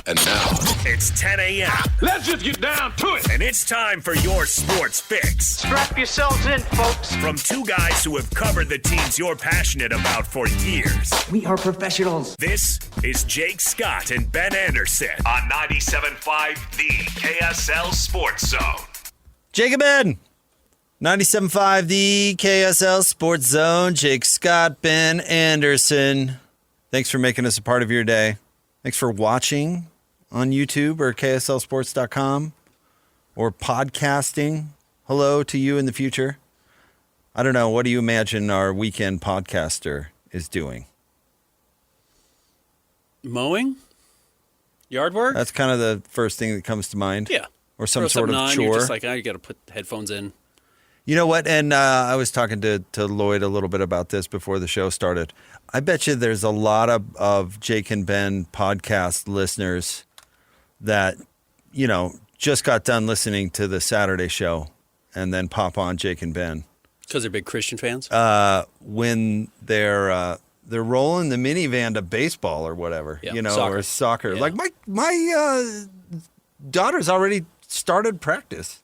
And now, it's 10 a.m. Let's just get down to it. And it's time for your sports fix. Strap yourselves in, folks. From two guys who have covered the teams you're passionate about for years. We are professionals. This is Jake Scott and Ben Anderson on 97.5 The KSL Sports Zone. Jake and Ben, 97.5 The KSL Sports Zone. Jake Scott, Ben Anderson. Thanks for making us a part of your day. Thanks for watching on YouTube or KSLSports.com or podcasting. Hello to you in the future. I don't know. What do you imagine our weekend podcaster is doing? Mowing? Yard work? That's kind of the first thing that comes to mind. Yeah. Or some Throw sort of on, chore. You're just like, you got to put headphones in. You know what? And I was talking to Lloyd a little bit about this before the show started. I bet you there's a lot of Jake and Ben podcast listeners that, you know, just got done listening to the Saturday show and then pop on Jake and Ben. Because they're big Christian fans? When they're rolling the minivan to baseball or whatever, yeah, you know, soccer. or soccer. Yeah. Like my daughter's already started practice.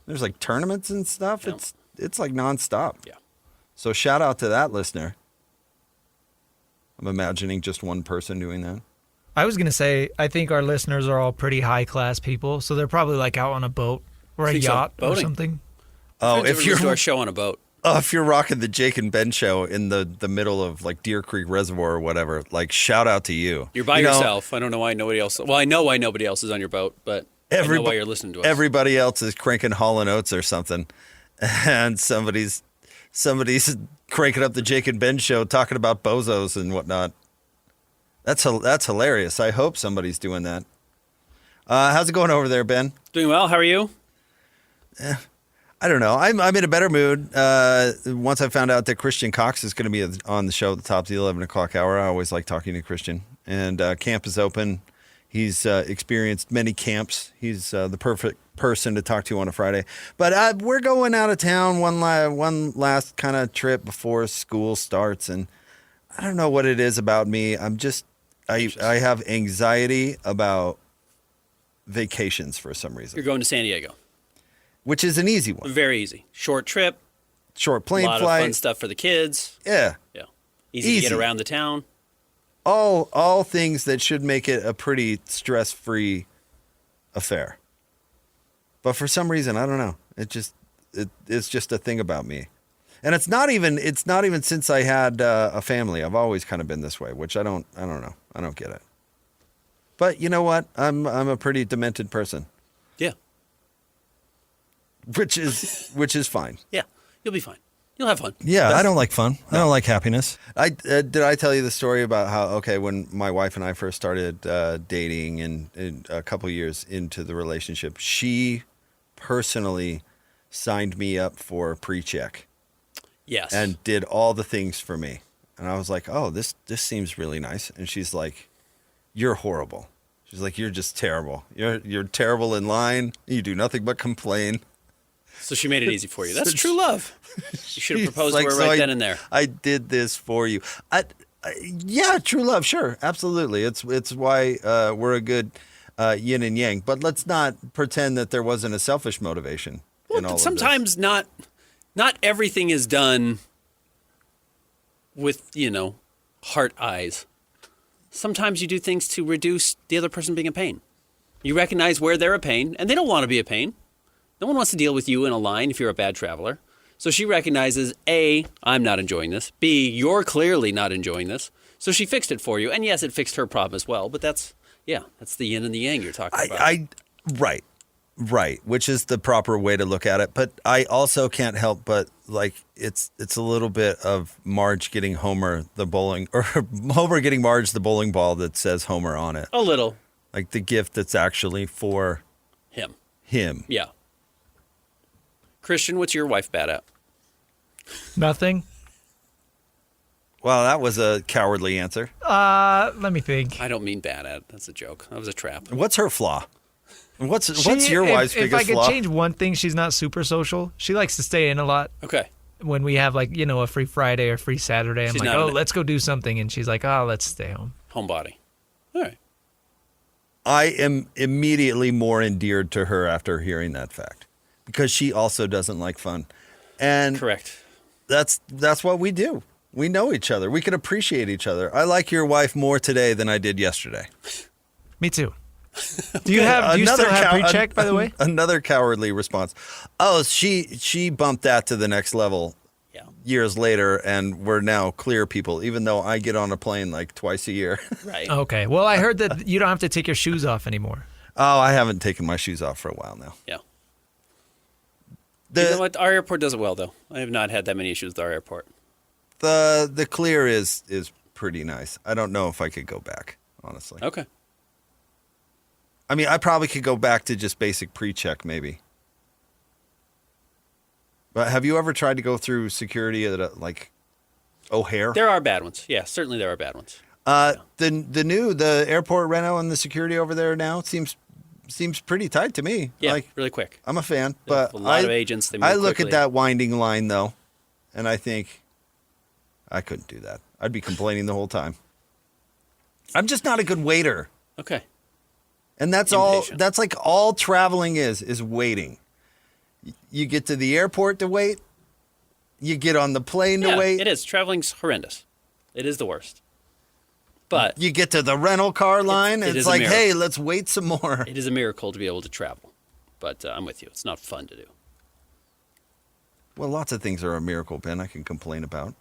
There's like tournaments and stuff. Yeah. It's like nonstop. Yeah. So shout out to that listener. I'm imagining just one person doing that. I was going to say, I think our listeners are all pretty high-class people, so they're probably like out on a boat or a yacht or something. Oh, if you're to our show on a boat. If you're rocking the Jake and Ben show in the middle of like Deer Creek Reservoir or whatever, like shout out to you. You're by yourself. I don't know why nobody else. Well, I know why nobody else is on your boat, but I know why you're listening to us. Everybody else is cranking Hall & Oates or something, and somebody's cranking up the Jake and Ben show talking about bozos and whatnot. That's hilarious. I hope somebody's doing that. How's it going over there, Ben? Doing well. How are you? I don't know. I'm in a better mood. Once I found out that Christian Cox is going to be on the show at the top of the 11 o'clock hour, I always like talking to Christian. And camp is open. He's experienced many camps. He's the perfect person to talk to on a Friday. But we're going out of town one last kind of trip before school starts. And I don't know what it is about me. I have anxiety about vacations for some reason. You're going to San Diego. Which is an easy one. Very easy. Short trip. Short plane flight. A lot of fun stuff for the kids. Yeah. Yeah. Easy to get around the town. All things that should make it a pretty stress-free affair. But for some reason, I don't know. It's just a thing about me. And it's not even since I had a family. I've always kind of been this way, which I don't know. I don't get it. But you know what? I'm a pretty demented person. Yeah. Which is fine. Yeah. You'll be fine. You'll have fun. Yeah, I don't like fun. No. I don't like happiness. Did I tell you the story about how, when my wife and I first started dating and a couple years into the relationship, she personally signed me up for pre-check. Yes. And did all the things for me. And I was like, oh, this seems really nice. And she's like, you're horrible. She's like, you're just terrible. You're terrible in line. You do nothing but complain. So she made it easy for you. That's true love. You should have proposed to her right then and there. I did this for you. Yeah, true love. Sure. Absolutely. It's why we're a good yin and yang. But let's not pretend that there wasn't a selfish motivation in all of this. Sometimes not everything is done with, heart eyes. Sometimes you do things to reduce the other person being a pain. You recognize where they're a pain, and they don't want to be a pain. No one wants to deal with you in a line if you're a bad traveler. So she recognizes, A, I'm not enjoying this. B, you're clearly not enjoying this. So she fixed it for you. And yes, it fixed her problem as well. But that's the yin and the yang you're talking about. Right. Which is the proper way to look at it. But I also can't help but, it's a little bit of Marge getting Homer the bowling, or Homer getting Marge the bowling ball that says Homer on it. A little. Like the gift that's actually for him. Yeah. Christian, what's your wife bad at? Nothing. Well, that was a cowardly answer. Let me think. I don't mean bad at. That's a joke. That was a trap. What's her flaw? What's your wife's biggest flaw? If I could change one thing, she's not super social. She likes to stay in a lot. Okay. When we have a free Friday or free Saturday, I'm like, let's go do something. And she's like, let's stay home. Homebody. All right. I am immediately more endeared to her after hearing that fact because she also doesn't like fun. And Correct. That's what we do. We know each other. We can appreciate each other. I like your wife more today than I did yesterday. Me too. Do you still have pre-check, by the way? Another cowardly response. Oh, she bumped that to the next level years later, and we're now clear people, even though I get on a plane like twice a year. Right. Okay. Well, I heard that you don't have to take your shoes off anymore. Oh, I haven't taken my shoes off for a while now. Yeah. You know what? Our airport does it well, though. I have not had that many issues with our airport. The clear is pretty nice. I don't know if I could go back, honestly. Okay. I mean, I probably could go back to just basic pre-check, maybe. But have you ever tried to go through security at like O'Hare? There are bad ones. Yeah, certainly there are bad ones. The airport reno and the security over there now seems pretty tight to me. Yeah, like, really quick. I'm a fan, but a lot of agents. They move I look quickly. at that winding line though, and I think I couldn't do that. I'd be complaining the whole time. I'm just not a good waiter. Okay. And that's Impatient. all. That's like all traveling is waiting. You get to the airport to wait. You get on the plane to wait. It is. Traveling's horrendous. It is the worst. But you get to the rental car line, and it's like, hey, let's wait some more. it is a miracle to be able to travel. But I'm with you. It's not fun to do. Well, lots of things are a miracle, Ben. I can complain about.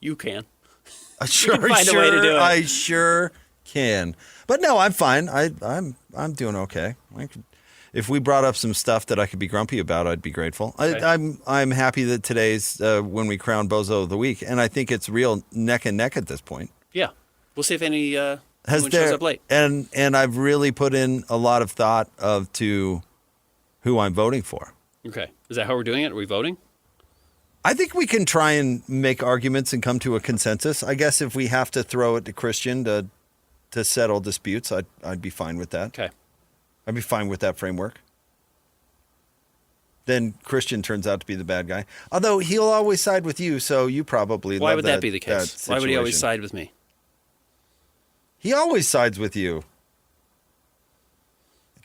You can. I find a way to do it. I sure can. But no, I'm fine. I'm doing okay. If we brought up some stuff that I could be grumpy about, I'd be grateful. Okay. I'm happy that today's when we crown Bozo of the week, and I think it's real neck and neck at this point. Yeah. We'll see if anyone shows up late. And I've really put in a lot of thought to who I'm voting for. Okay. Is that how we're doing it? Are we voting? I think we can try and make arguments and come to a consensus. I guess if we have to throw it to Christian to settle disputes, I'd be fine with that. Okay. I'd be fine with that framework. Then Christian turns out to be the bad guy. Although he'll always side with you, so you probably Why love would that be the case? Why would he always situation. side with me? He always sides with you.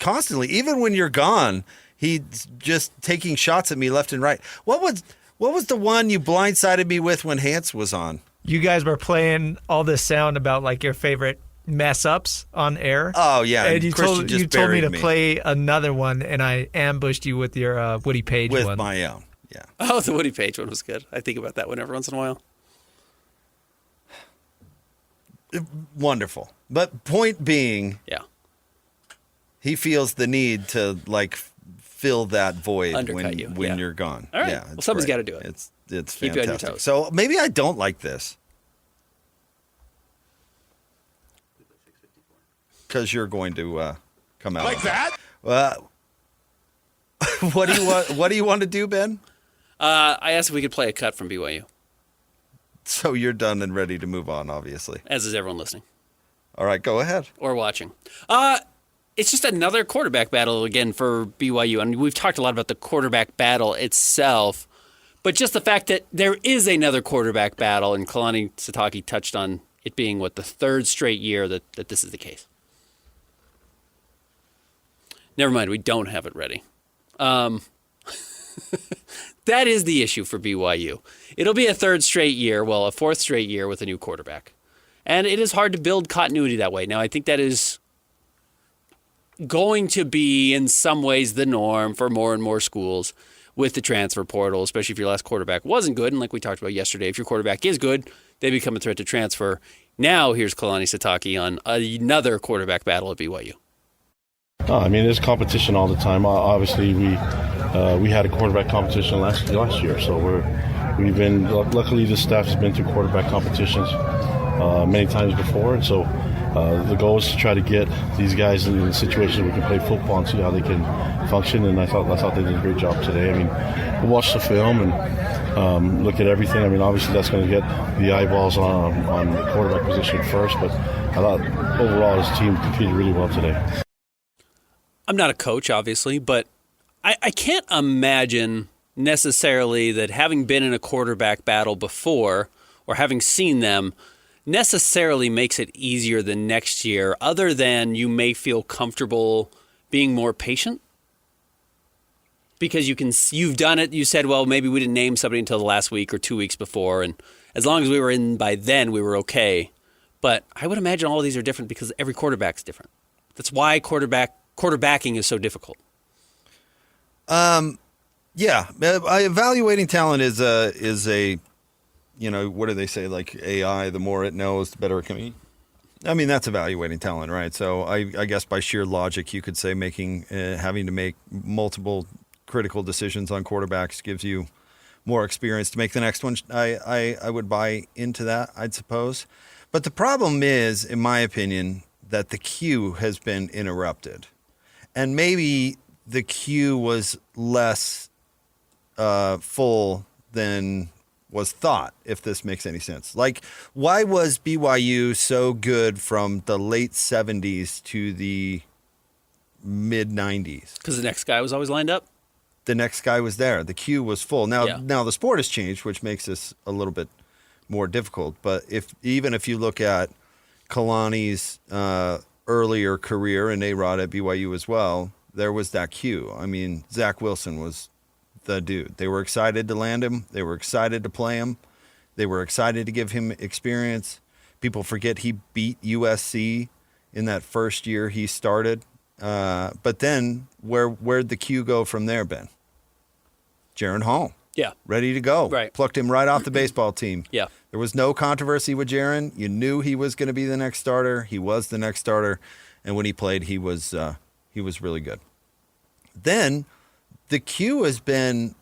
Constantly. Even when you're gone, he's just taking shots at me left and right. What was the one you blindsided me with when Hans was on? You guys were playing all this sound about like your favorite mess ups on air. Oh yeah, and you Christian told me to play another one, and I ambushed you with your Woody Page with one. my own. Yeah. Oh, the Woody Page one was good. I think about that one every once in a while. Wonderful. But point being, Yeah. he feels the need to like fill that void Undercut you, when yeah. you're gone. All right. Yeah, well, it's someone's great. got to do it. It's Keep you on your fantastic. toes. So maybe I don't like this. Because you're going to come out Like that? What do you want? What do you want to do, Ben? I asked if we could play a cut from BYU, So you're done and ready to move on, obviously. as is everyone listening All right, go ahead. or watching. It's just another quarterback battle again for BYU. And we've talked a lot about the quarterback battle itself, but just the fact that there is another quarterback battle, and Kalani Sitake touched on it being, the third straight year that this is the case. Never mind, we don't have it ready. That is the issue for BYU. It'll be a third straight year, a fourth straight year with a new quarterback. And it is hard to build continuity that way. Now, I think that is going to be, in some ways, the norm for more and more schools with the transfer portal, especially if your last quarterback wasn't good. And like we talked about yesterday, if your quarterback is good, they become a threat to transfer. Now, here's Kalani Sitake on another quarterback battle at BYU. I mean, there's competition all the time. Obviously, we had a quarterback competition last year, so we've been luckily the staff has been through quarterback competitions many times before, and so the goal is to try to get these guys in a situation where we can play football and see how they can function. And I thought they did a great job today. I mean, we'll watch the film and look at everything. I mean, obviously that's going to get the eyeballs on the quarterback position first, but I thought overall his team competed really well today. I'm not a coach, obviously, but I can't imagine necessarily that having been in a quarterback battle before or having seen them, necessarily makes it easier the next year, other than you may feel comfortable being more patient? Because you've done it. You said, well, maybe we didn't name somebody until the last week or 2 weeks before, and as long as we were in by then, we were okay. But I would imagine all of these are different because every quarterback's different. That's why quarterbacking is so difficult. Yeah, evaluating talent is a what do they say, like AI? The more it knows, the better it can be. I mean, that's evaluating talent, right? So I guess by sheer logic, you could say having to make multiple critical decisions on quarterbacks gives you more experience to make the next one. I would buy into that, I'd suppose. But the problem is, in my opinion, that the queue has been interrupted. And maybe the queue was less full than was thought, if this makes any sense. Like, why was BYU so good from the late 70s to the mid 90s? Because the next guy was always lined up? The next guy was there. The queue was full. Now Yeah. the sport has changed, which makes this a little bit more difficult. But even if you look at Kalani's earlier career and A-Rod at BYU as well, there was that queue. I mean, Zach Wilson was the dude. They were excited to land him. They were excited to play him. They were excited to give him experience. People forget he beat USC in that first year he started. But then where'd the queue go from there, Ben? Jaron Hall. Yeah. Ready to go. Right. Plucked him right off the baseball team. Yeah. There was no controversy with Jaron. You knew he was going to be the next starter. He was the next starter. And when he played, he was really good. Then the queue has been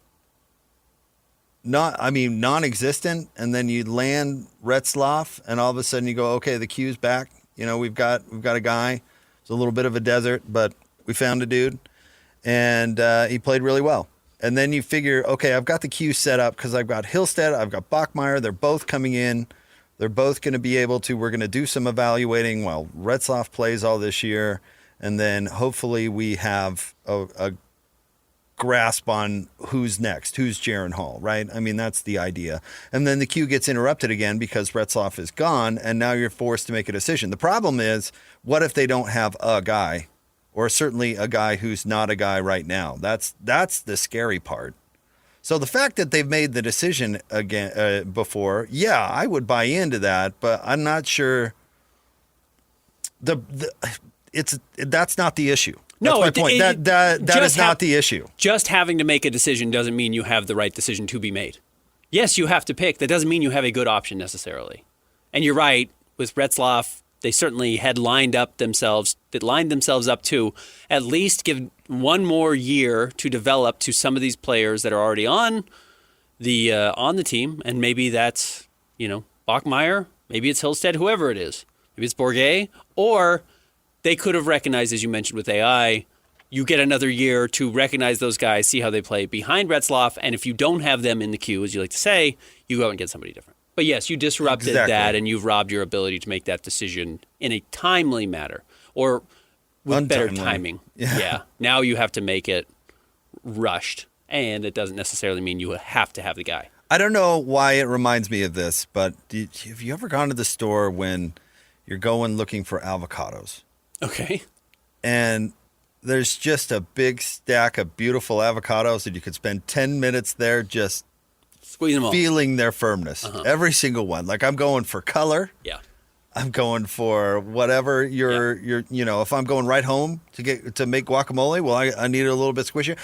non-existent. And then you land Retzlaff, and all of a sudden you go, okay, the queue's back. You know, we've got a guy. It's a little bit of a desert, but we found a dude, and he played really well. And then you figure, okay, I've got the queue set up because I've got Hillstead, I've got Bachmeier. They're both coming in. They're both going to be able to. We're going to do some evaluating while Retzlaff plays all this year, and then hopefully we have a grasp on who's next, who's Jaron Hall, right? I mean, that's the idea. And then the queue gets interrupted again because Retzlaff is gone, and now you're forced to make a decision. The problem is, what if they don't have a guy, or certainly a guy who's not a guy right now? That's the scary part. So the fact that they've made the decision again before, yeah, I would buy into that, but I'm not sure. That's not the issue. That's my point. That is not the issue. Just having to make a decision doesn't mean you have the right decision to be made. Yes, you have to pick. That doesn't mean you have a good option necessarily. And you're right, with Retzlaff, they certainly had lined themselves up to at least give one more year to develop to some of these players that are already on the team. And maybe that's, Bachmeier, maybe it's Hillstead, whoever it is. Maybe it's Bourget, or they could have recognized, as you mentioned with AI, you get another year to recognize those guys, see how they play behind Retzlaff, and if you don't have them in the queue, as you like to say, you go out and get somebody different. But yes, you disrupted that, and you've robbed your ability to make that decision in a timely manner, or with better timing. Yeah. Now you have to make it rushed, and it doesn't necessarily mean you have to have the guy. I don't know why it reminds me of this, but have you ever gone to the store when you're going looking for avocados? Okay. And there's just a big stack of beautiful avocados that you could spend 10 minutes there just squeeze them all, feeling their firmness. Uh-huh. Every single one. Like, I'm going for color. Yeah. I'm going for whatever you're if I'm going right home to make guacamole, well, I need it a little bit squishier.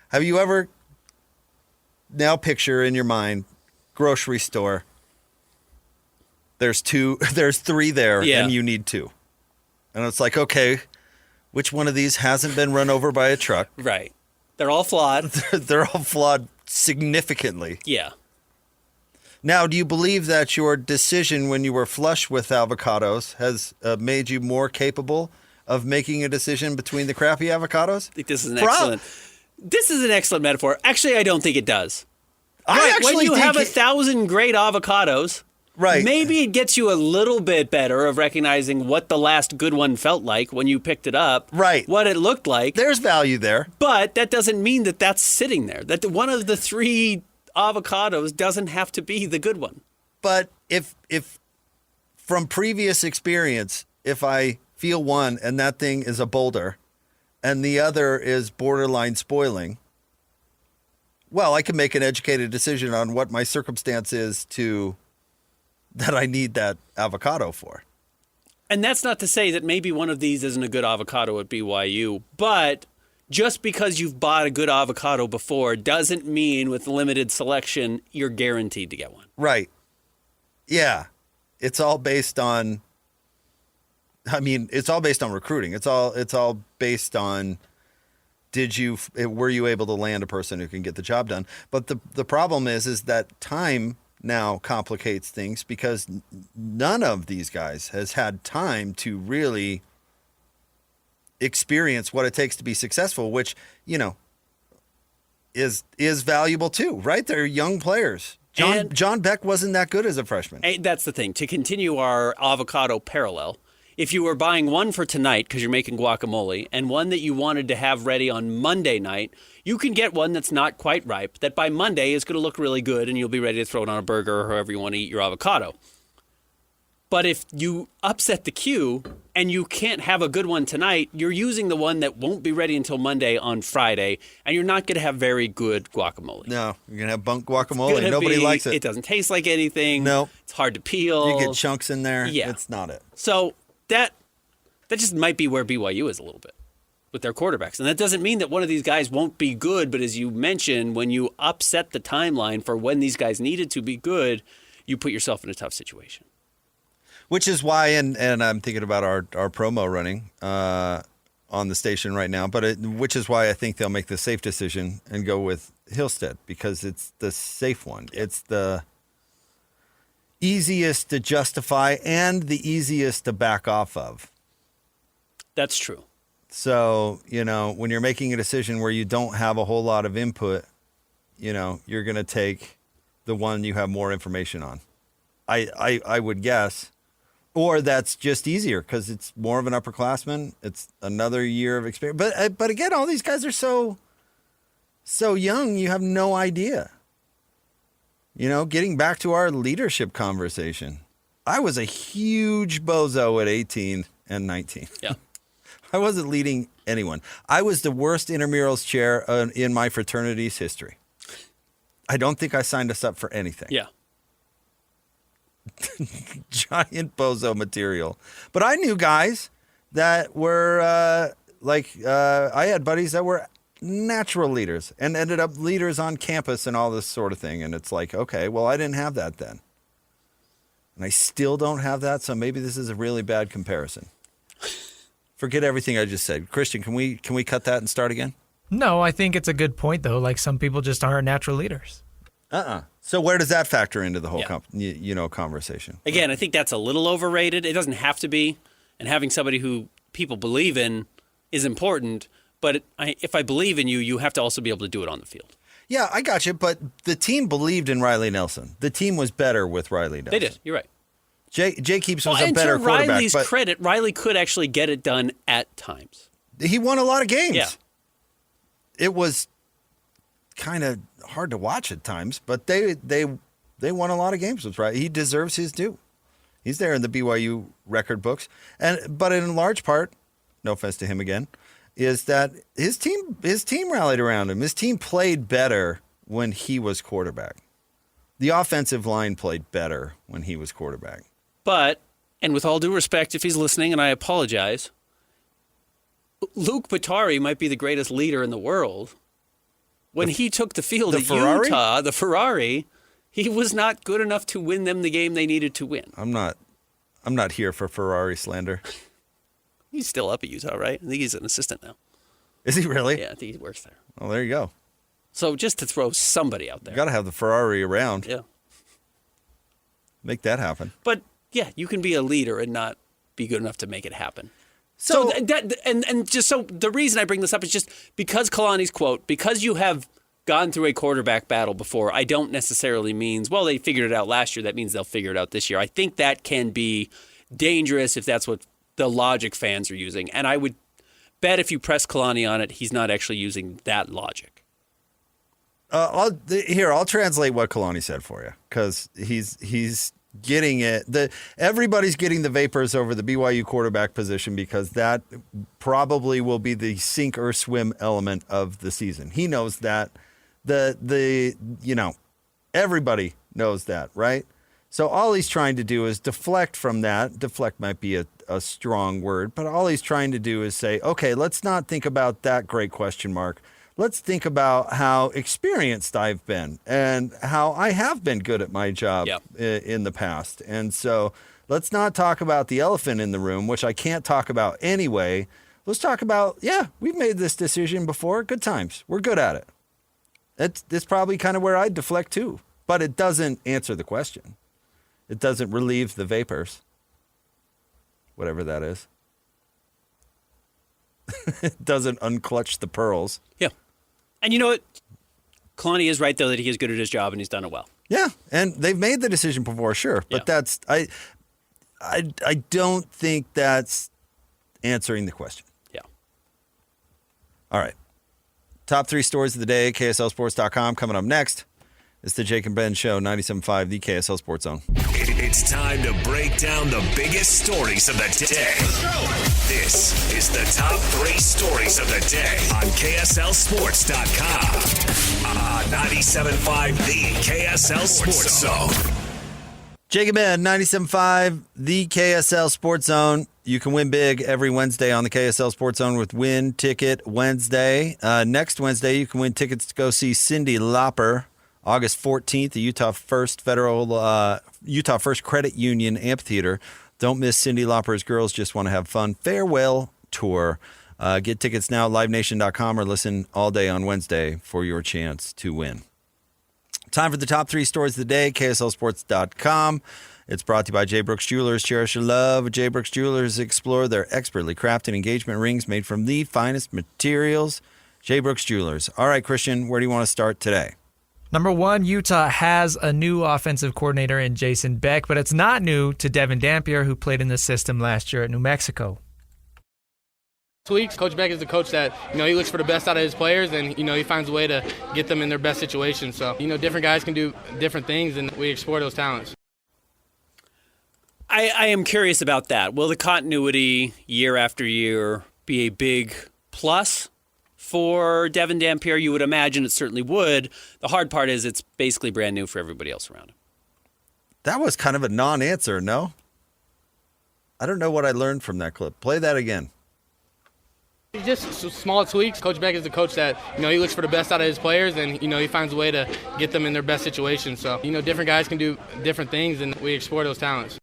Have you ever now picture in your mind grocery store? There's three there, and you need two. And it's like, okay, which one of these hasn't been run over by a truck? Right. They're all flawed. They're all flawed significantly. Yeah. Now, do you believe that your decision when you were flush with avocados has made you more capable of making a decision between the crappy avocados? I think this is an excellent metaphor. Actually, I don't think it does. When you have 1,000 great avocados, right, maybe it gets you a little bit better of recognizing what the last good one felt like when you picked it up. Right. What it looked like. There's value there. But that doesn't mean that that's sitting there. That one of the three avocados doesn't have to be the good one. But if from previous experience, if I feel one and that thing is a boulder and the other is borderline spoiling, well, I can make an educated decision on what my circumstance is that I need that avocado for. And that's not to say that maybe one of these isn't a good avocado at BYU, but just because you've bought a good avocado before doesn't mean with limited selection you're guaranteed to get one. Right. Yeah. It's all based on recruiting. It's all based on were you able to land a person who can get the job done? But the problem is that time now complicates things because none of these guys has had time to really experience what it takes to be successful, which, is valuable too, right? They're young players. John Beck wasn't that good as a freshman. That's the thing. To continue our avocado parallel, if you were buying one for tonight because you're making guacamole and one that you wanted to have ready on Monday night, you can get one that's not quite ripe that by Monday is going to look really good and you'll be ready to throw it on a burger or however you want to eat your avocado. But if you upset the queue and you can't have a good one tonight, you're using the one that won't be ready until Monday on Friday, and you're not going to have very good guacamole. No, you're going to have bunk guacamole. Nobody likes it. It doesn't taste like anything. No. It's hard to peel. You get chunks in there. Yeah. It's not it. So that just might be where BYU is a little bit with their quarterbacks. And that doesn't mean that one of these guys won't be good, but as you mentioned, when you upset the timeline for when these guys needed to be good, you put yourself in a tough situation. Which is why, and I'm thinking about our promo running on the station right now, which is why I think they'll make the safe decision and go with Hillstead, because it's the safe one. It's the easiest to justify and the easiest to back off of. That's true. So, when you're making a decision where you don't have a whole lot of input, you're going to take the one you have more information on. I would guess. Or that's just easier because it's more of an upperclassman. It's another year of experience. But again, all these guys are so young, you have no idea. Getting back to our leadership conversation, I was a huge bozo at 18 and 19. Yeah. I wasn't leading anyone. I was the worst intramurals chair in my fraternity's history. I don't think I signed us up for anything. Yeah. Giant bozo material. But I knew guys that were I had buddies that were natural leaders and ended up leaders on campus and all this sort of thing. And it's like, okay, well, I didn't have that then. And I still don't have that. So maybe this is a really bad comparison. Forget everything I just said. Christian, can we cut that and start again? No, I think it's a good point, though. Like, some people just aren't natural leaders. So where does that factor into the whole conversation? Again, I think that's a little overrated. It doesn't have to be. And having somebody who people believe in is important. But if I believe in you, you have to also be able to do it on the field. Yeah, I got you. But the team believed in Riley Nelson. The team was better with Riley Nelson. They did. You're right. Jay Keeps was a better quarterback. And to Riley's credit, Riley could actually get it done at times. He won a lot of games. Yeah. It was kind of hard to watch at times, but they won a lot of games with Riley. He deserves his due. He's there in the BYU record books. But in large part, no offense to him again, is that his team rallied around him. His team played better when he was quarterback. The offensive line played better when he was quarterback. But, and with all due respect, if he's listening, and I apologize, Luke Patari might be the greatest leader in the world. When he took the field at Utah, the Ferrari, he was not good enough to win them the game they needed to win. I'm not here for Ferrari slander. He's still up at Utah, right? I think he's an assistant now. Is he really? Yeah, I think he works there. Well, there you go. So just to throw somebody out there. You got to have the Ferrari around. Yeah. Make that happen. But yeah, you can be a leader and not be good enough to make it happen. So the reason I bring this up is just because Kalani's quote, because you have gone through a quarterback battle before, I don't necessarily means, well, they figured it out last year. That means they'll figure it out this year. I think that can be dangerous if that's what the logic fans are using. And I would bet if you press Kalani on it, he's not actually using that logic. I'll translate what Kalani said for you, because he's getting it. Everybody's getting the vapors over the BYU quarterback position because that probably will be the sink or swim element of the season. He knows that. Everybody knows that, right? So all he's trying to do is deflect from that. Deflect might be a strong word, but all he's trying to do is say, okay, let's not think about that great question mark. Let's think about how experienced I've been and how I have been good at my job in the past. And so let's not talk about the elephant in the room, which I can't talk about anyway. Let's talk about, we've made this decision before. Good times. We're good at it. It's probably kind of where I'd deflect too, but it doesn't answer the question. It doesn't relieve the vapors, whatever that is. It doesn't unclutch the pearls. Yeah. And you know what? Kalani is right, though, that he is good at his job and he's done it well. Yeah, and they've made the decision before, sure. But that's I don't think that's answering the question. Yeah. All right. Top 3 stories of the day, KSLSports.com. Coming up next, it's the Jake and Ben Show, 97.5, the KSL Sports Zone. It's time to break down the biggest stories of the day. This is the top 3 stories of the day on KSLSports.com. 97.5, the KSL Sports Zone. Jake and Ben, 97.5, the KSL Sports Zone. You can win big every Wednesday on the KSL Sports Zone with Win Ticket Wednesday. Next Wednesday, you can win tickets to go see Cyndi Lauper, August 14th, the Utah First Credit Union Amphitheater. Don't miss Cyndi Lauper's Girls Just Want to Have Fun farewell tour. Get tickets now at livenation.com or listen all day on Wednesday for your chance to win. Time for the top 3 stories of the day, KSLSports.com. It's brought to you by J. Brooks Jewelers. Cherish your love. J. Brooks Jewelers. Explore their expertly crafted engagement rings made from the finest materials. J. Brooks Jewelers. All right, Christian, where do you want to start today? Number 1, Utah has a new offensive coordinator in Jason Beck, but it's not new to Devon Dampier, who played in the system last year at New Mexico. Tweaks. Coach Beck is the coach that, he looks for the best out of his players and, he finds a way to get them in their best situation. So, different guys can do different things and we explore those talents. I am curious about that. Will the continuity year after year be a big plus for Devon Dampier? You would imagine it certainly would. The hard part is it's basically brand new for everybody else around him. That was kind of a non-answer, no? I don't know what I learned from that clip. Play that again. Just small tweaks. Coach Beck is the coach that, he looks for the best out of his players and, he finds a way to get them in their best situation. So, different guys can do different things and we explore those talents.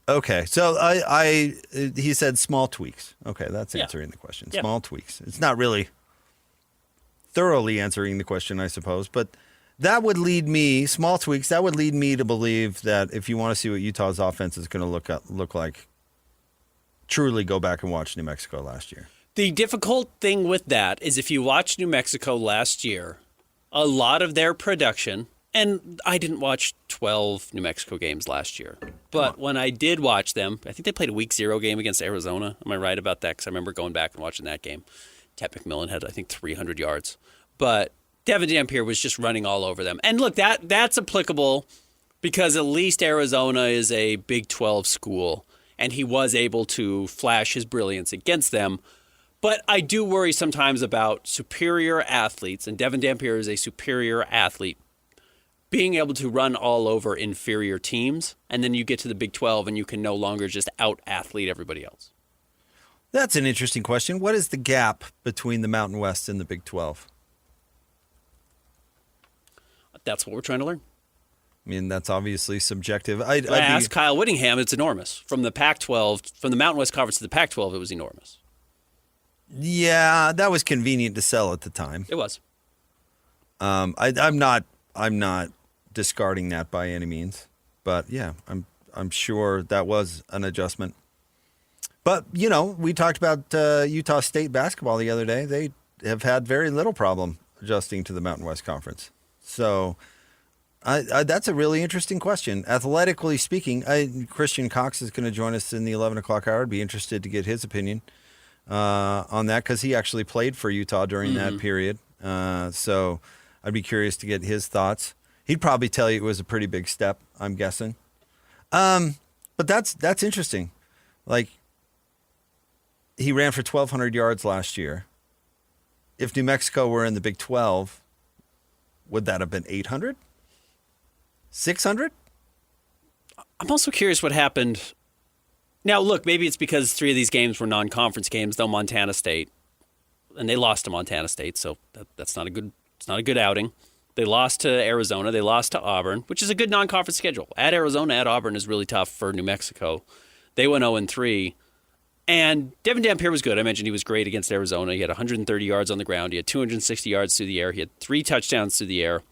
Okay, so he said small tweaks. Okay, that's answering the question. Small tweaks. It's not really thoroughly answering the question, I suppose, but that would lead me, small tweaks, that would lead me to believe that if you want to see what Utah's offense is going to look like, truly go back and watch New Mexico last year. The difficult thing with that is if you watch New Mexico last year, a lot of their production, and I didn't watch 12 New Mexico games last year, but when I did watch them, I think they played a week 0 game against Arizona. Am I right about that? Because I remember going back and watching that game. Ted McMillan had, I think, 300 yards. But Devon Dampier was just running all over them. And look, that's applicable because at least Arizona is a Big 12 school, and he was able to flash his brilliance against them. But I do worry sometimes about superior athletes, and Devon Dampier is a superior athlete, being able to run all over inferior teams, and then you get to the Big 12 and you can no longer just out-athlete everybody else. That's an interesting question. What is the gap between the Mountain West and the Big 12? That's what we're trying to learn. I mean, that's obviously subjective. I asked Kyle Whittingham, it's enormous. From the Pac-12, from the Mountain West Conference to the Pac-12, it was enormous. Yeah, that was convenient to sell at the time. It was. I'm not discarding that by any means, but yeah, I'm sure that was an adjustment. But we talked about Utah State basketball the other day. They have had very little problem adjusting to the Mountain West Conference. So that's a really interesting question. Athletically speaking, Christian Cox is going to join us in the 11 o'clock hour. I'd be interested to get his opinion on that because he actually played for Utah during that period. So I'd be curious to get his thoughts. He'd probably tell you it was a pretty big step, I'm guessing. But that's interesting. Like, he ran for 1,200 yards last year. If New Mexico were in the Big 12, would that have been 800? 600? I'm also curious what happened. Now, look, maybe it's because 3 of these games were non-conference games, though Montana State, and they lost to Montana State, so that's not a good. It's not a good outing. They lost to Arizona. They lost to Auburn, which is a good non-conference schedule. At Arizona, at Auburn is really tough for New Mexico. They went 0-3. And Devon Dampier was good. I mentioned he was great against Arizona. He had 130 yards on the ground. He had 260 yards through the air. He had 3 touchdowns through the air. Do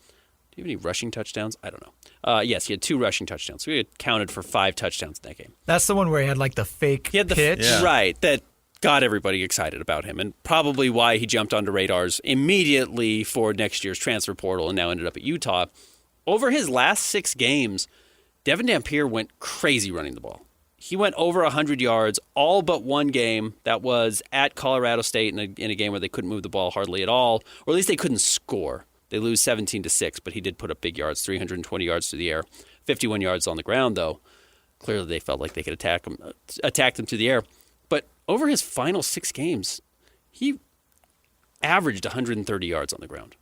you have any rushing touchdowns? I don't know. Yes, he had 2 rushing touchdowns. So he had counted for 5 touchdowns in that game. That's the one where he had like the fake He had the pitch. Yeah. Right, that got everybody excited about him, and probably why he jumped onto radars immediately for next year's transfer portal and now ended up at Utah. Over his last 6 games, Devon Dampier went crazy running the ball. He went over 100 yards, all but one game. That was at Colorado State in a game where they couldn't move the ball hardly at all, or at least they couldn't score. They lose 17-6, but he did put up big yards, 320 yards through the air, 51 yards on the ground, though. Clearly they felt like they could attack him through the air. But over his final 6 games, he averaged 130 yards on the ground.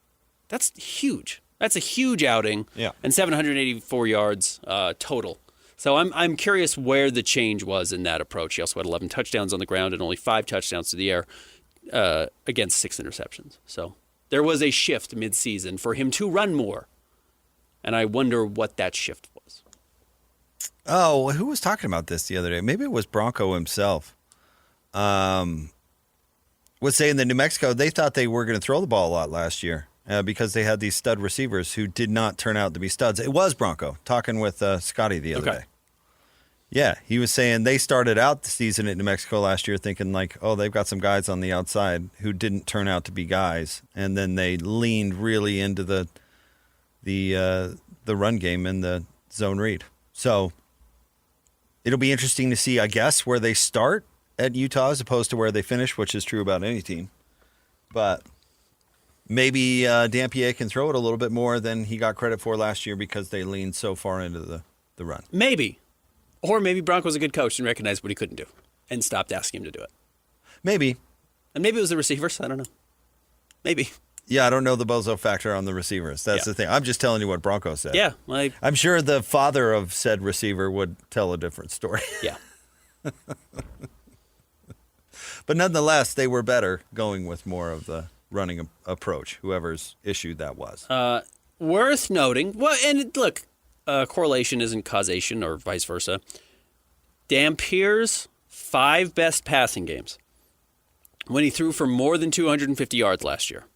That's huge. That's a huge outing. Yeah. And 784 yards total. So I'm curious where the change was in that approach. He also had 11 touchdowns on the ground and only 5 touchdowns through the air against 6 interceptions. So there was a shift midseason for him to run more. And I wonder what that shift was. Oh, who was talking about this the other day? Maybe it was Bronco himself. Was saying that New Mexico, they thought they were going to throw the ball a lot last year because they had these stud receivers who did not turn out to be studs. It was Bronco talking with Scotty the other day. Yeah, he was saying they started out the season at New Mexico last year thinking like, oh, they've got some guys on the outside who didn't turn out to be guys, and then they leaned really into the run game and the zone read. So it'll be interesting to see, I guess, where they start at Utah as opposed to where they finish, which is true about any team. But maybe Dampier can throw it a little bit more than he got credit for last year because they leaned so far into the run. Maybe. Or maybe Bronco's a good coach and recognized what he couldn't do and stopped asking him to do it. Maybe. And maybe it was the receivers. I don't know. Maybe. Yeah, I don't know the Bozo factor on the receivers. That's the thing. I'm just telling you what Bronco said. Yeah. I'm sure the father of said receiver would tell a different story. Yeah. But nonetheless, they were better going with more of the running approach, whoever's issue that was. Worth noting. Well, and look, correlation isn't causation or vice versa. Dampier's 5 best passing games when he threw for more than 250 yards last year,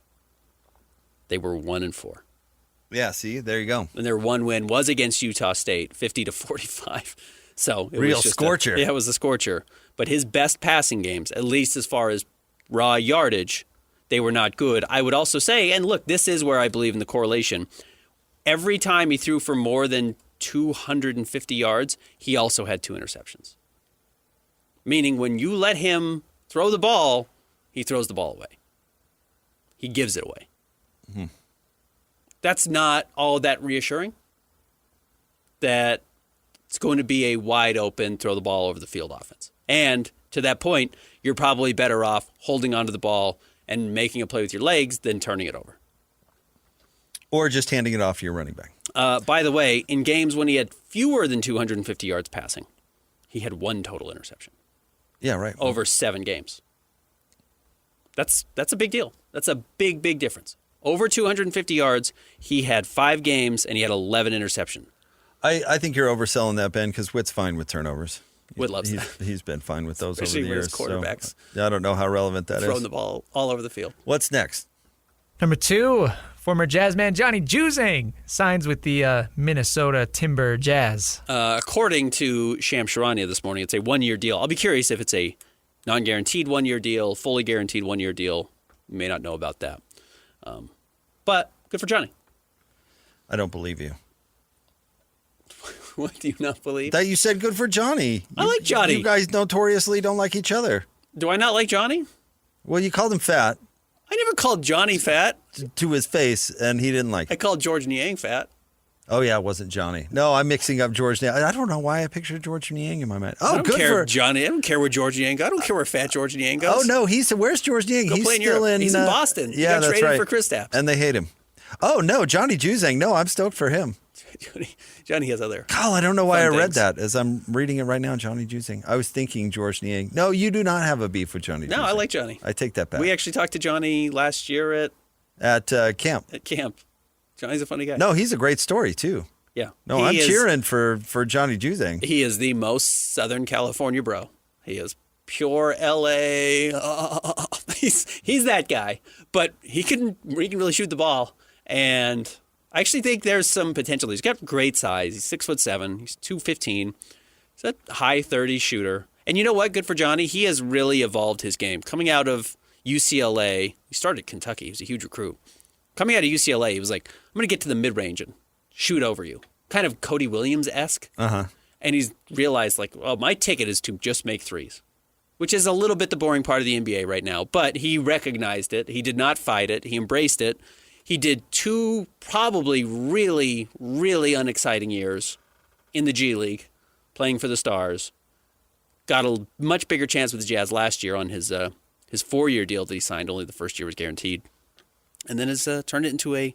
they were 1-4. Yeah, see, there you go. And their one win was against Utah State, 50-45. So it Real was just scorcher. It was a scorcher. But his best passing games, at least as far as raw yardage, they were not good. I would also say, and look, this is where I believe in the correlation. Every time he threw for more than 250 yards, he also had 2 interceptions. Meaning when you let him throw the ball, he throws the ball away. He gives it away. Mm-hmm. That's not all that reassuring. That it's going to be a wide open, throw the ball over the field offense. And to that point, you're probably better off holding onto the ball and making a play with your legs than turning it over. Or just handing it off to your running back. By the way, in games when he had fewer than 250 yards passing, he had 1 total interception. Yeah, right. Over 7 games. That's a big deal. That's a big, big difference. Over 250 yards, he had 5 games, and he had 11 interceptions. I think you're overselling that, Ben, because Witt's fine with turnovers. Witt loves that. He's been fine with those Especially over the years. quarterbacks. So I don't know how relevant that is. Throwing the ball all over the field. What's next? Number 2, former Jazzman Johnny Juzang signs with the Minnesota Timber Jazz. According to Sham Charania this morning, it's a 1-year deal. I'll be curious if it's a non-guaranteed 1-year deal, fully guaranteed 1-year deal. You may not know about that. But good for Johnny. I don't believe you. What do you not believe? That you said good for Johnny. I like Johnny. You guys notoriously don't like each other. Do I not like Johnny? Well, you called him fat. I never called Johnny fat. To his face, and he didn't like I it. called George Niang fat. Oh, yeah, it wasn't Johnny. No, I'm mixing up George Niang. I don't know why I pictured George Niang in my mind. Oh, I don't good care, for Johnny. I don't care where George Niang goes. I don't care where fat George Niang goes. Oh, no, where's George Niang? Go He's play in still Europe. in... He's in Boston. Yeah, he got that's traded right. for Kristaps. And they hate him. Oh, no, Johnny Juzang. No, I'm stoked for him. Johnny has other. Kyle, I don't know why I read things. that as I'm reading it right now, Johnny Juzang. I was thinking George Niang. No, you do not have a beef with Johnny Juzang. No, I like Johnny. I take that back. We actually talked to Johnny last year At camp. at camp. Johnny's a funny guy. No, he's a great story, too. Yeah. No, I'm cheering for Johnny Juzang. He is the most Southern California bro. He is pure LA. He's that guy. But he can really shoot the ball. And I actually think there's some potential. He's got great size. He's 6'7". He's 215. He's a high 30s shooter. And you know what? Good for Johnny. He has really evolved his game. Coming out of UCLA, he started at Kentucky. He was a huge recruit. Coming out of UCLA, he was like, I'm going to get to the mid-range and shoot over you. Kind of Cody Williams-esque. Uh-huh. And he's realized, like, well, my ticket is to just make threes, which is a little bit the boring part of the NBA right now. But he recognized it. He did not fight it. He embraced it. He did 2 probably really, really unexciting years in the G League, playing for the Stars. Got a much bigger chance with the Jazz last year on his 4-year deal that he signed. Only the first year was guaranteed. And then has turned it into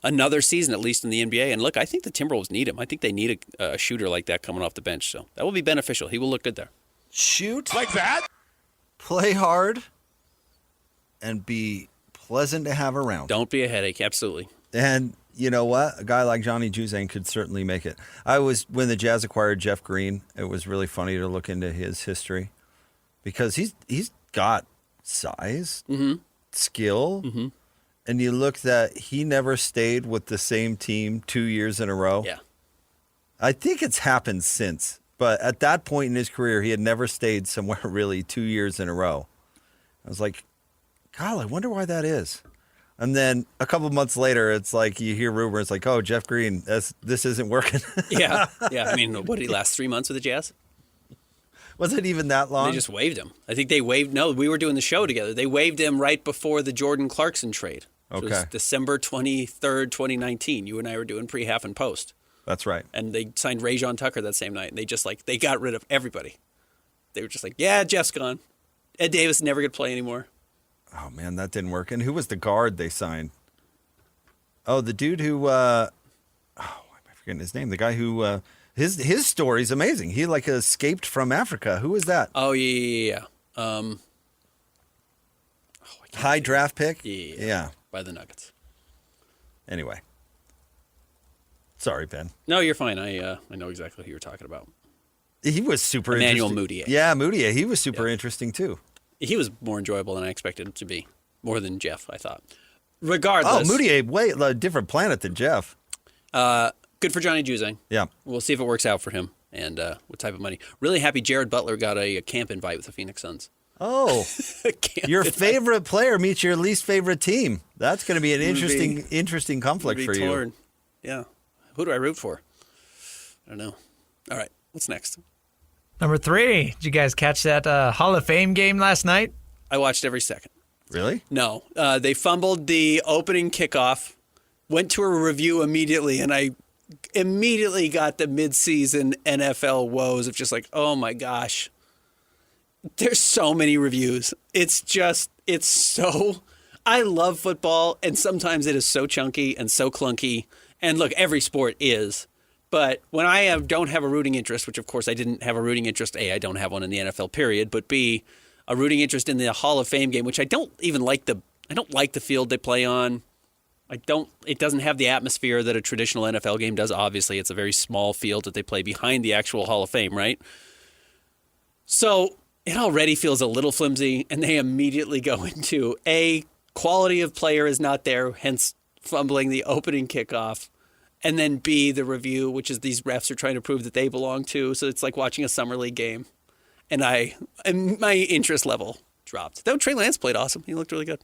another season, at least in the NBA. And look, I think the Timberwolves need him. I think they need a shooter like that coming off the bench. So that will be beneficial. He will look good there. Shoot. Like that? Play hard. And be pleasant to have around. Don't be a headache. Absolutely. And you know what? A guy like Johnny Juzang could certainly make it. When the Jazz acquired Jeff Green, it was really funny to look into his history because he's got size, skill, and you look that he never stayed with the same team 2 years in a row. Yeah. I think it's happened since, but at that point in his career, he had never stayed somewhere really 2 years in a row. I was like, God, I wonder why that is. And then a couple of months later, it's like you hear rumors like, "Oh, Jeff Green, this isn't working." Yeah. I mean, what did he last 3 months with the Jazz? Was it even that long? They just waived him. I think they waived. No, we were doing the show together. They waived him right before the Jordan Clarkson trade. Which was December 23rd, 2019. You and I were doing pre-half and post. That's right. And they signed Rajon Tucker that same night. And they got rid of everybody. They were just like, yeah, Jeff's gone. Ed Davis never going to play anymore. Oh, man, that didn't work. And who was the guard they signed? Oh, the dude who, I'm forgetting his name. The guy who, his story's amazing. He escaped from Africa. Who was that? Oh, yeah. High draft pick? Yeah. By the Nuggets. Anyway. Sorry, Ben. No, you're fine. I know exactly who you're talking about. He was super Emmanuel interesting. Mudiay. Yeah, Mudiay. He was super interesting, too. He was more enjoyable than I expected him to be. More than Jeff, I thought. Regardless. Oh, Mudiay, a different planet than Jeff. Good for Johnny Juzang. Yeah. We'll see if it works out for him and what type of money. Really happy Jared Butler got a camp invite with the Phoenix Suns. Oh, your favorite player meets your least favorite team. That's going to be an interesting conflict for you. Yeah. Who do I root for? I don't know. All right. What's next? Number 3. Did you guys catch that Hall of Fame game last night? I watched every second. Really? No. They fumbled the opening kickoff, went to a review immediately, and I immediately got the midseason NFL woes of just like, oh my gosh. There's so many reviews. I love football, and sometimes it is so chunky and so clunky. And look, every sport is. But when I don't have a rooting interest, which of course I didn't have a rooting interest, A, I don't have one in the NFL period, but B, a rooting interest in the Hall of Fame game, which I don't like the field they play on. It doesn't have the atmosphere that a traditional NFL game does. Obviously, it's a very small field that they play behind the actual Hall of Fame, right? So it already feels a little flimsy, and they immediately go into A, quality of player is not there, hence fumbling the opening kickoff. And then B, the review, which is these refs are trying to prove that they belong to. So it's like watching a summer league game. And my interest level dropped. Though Trey Lance played awesome. He looked really good.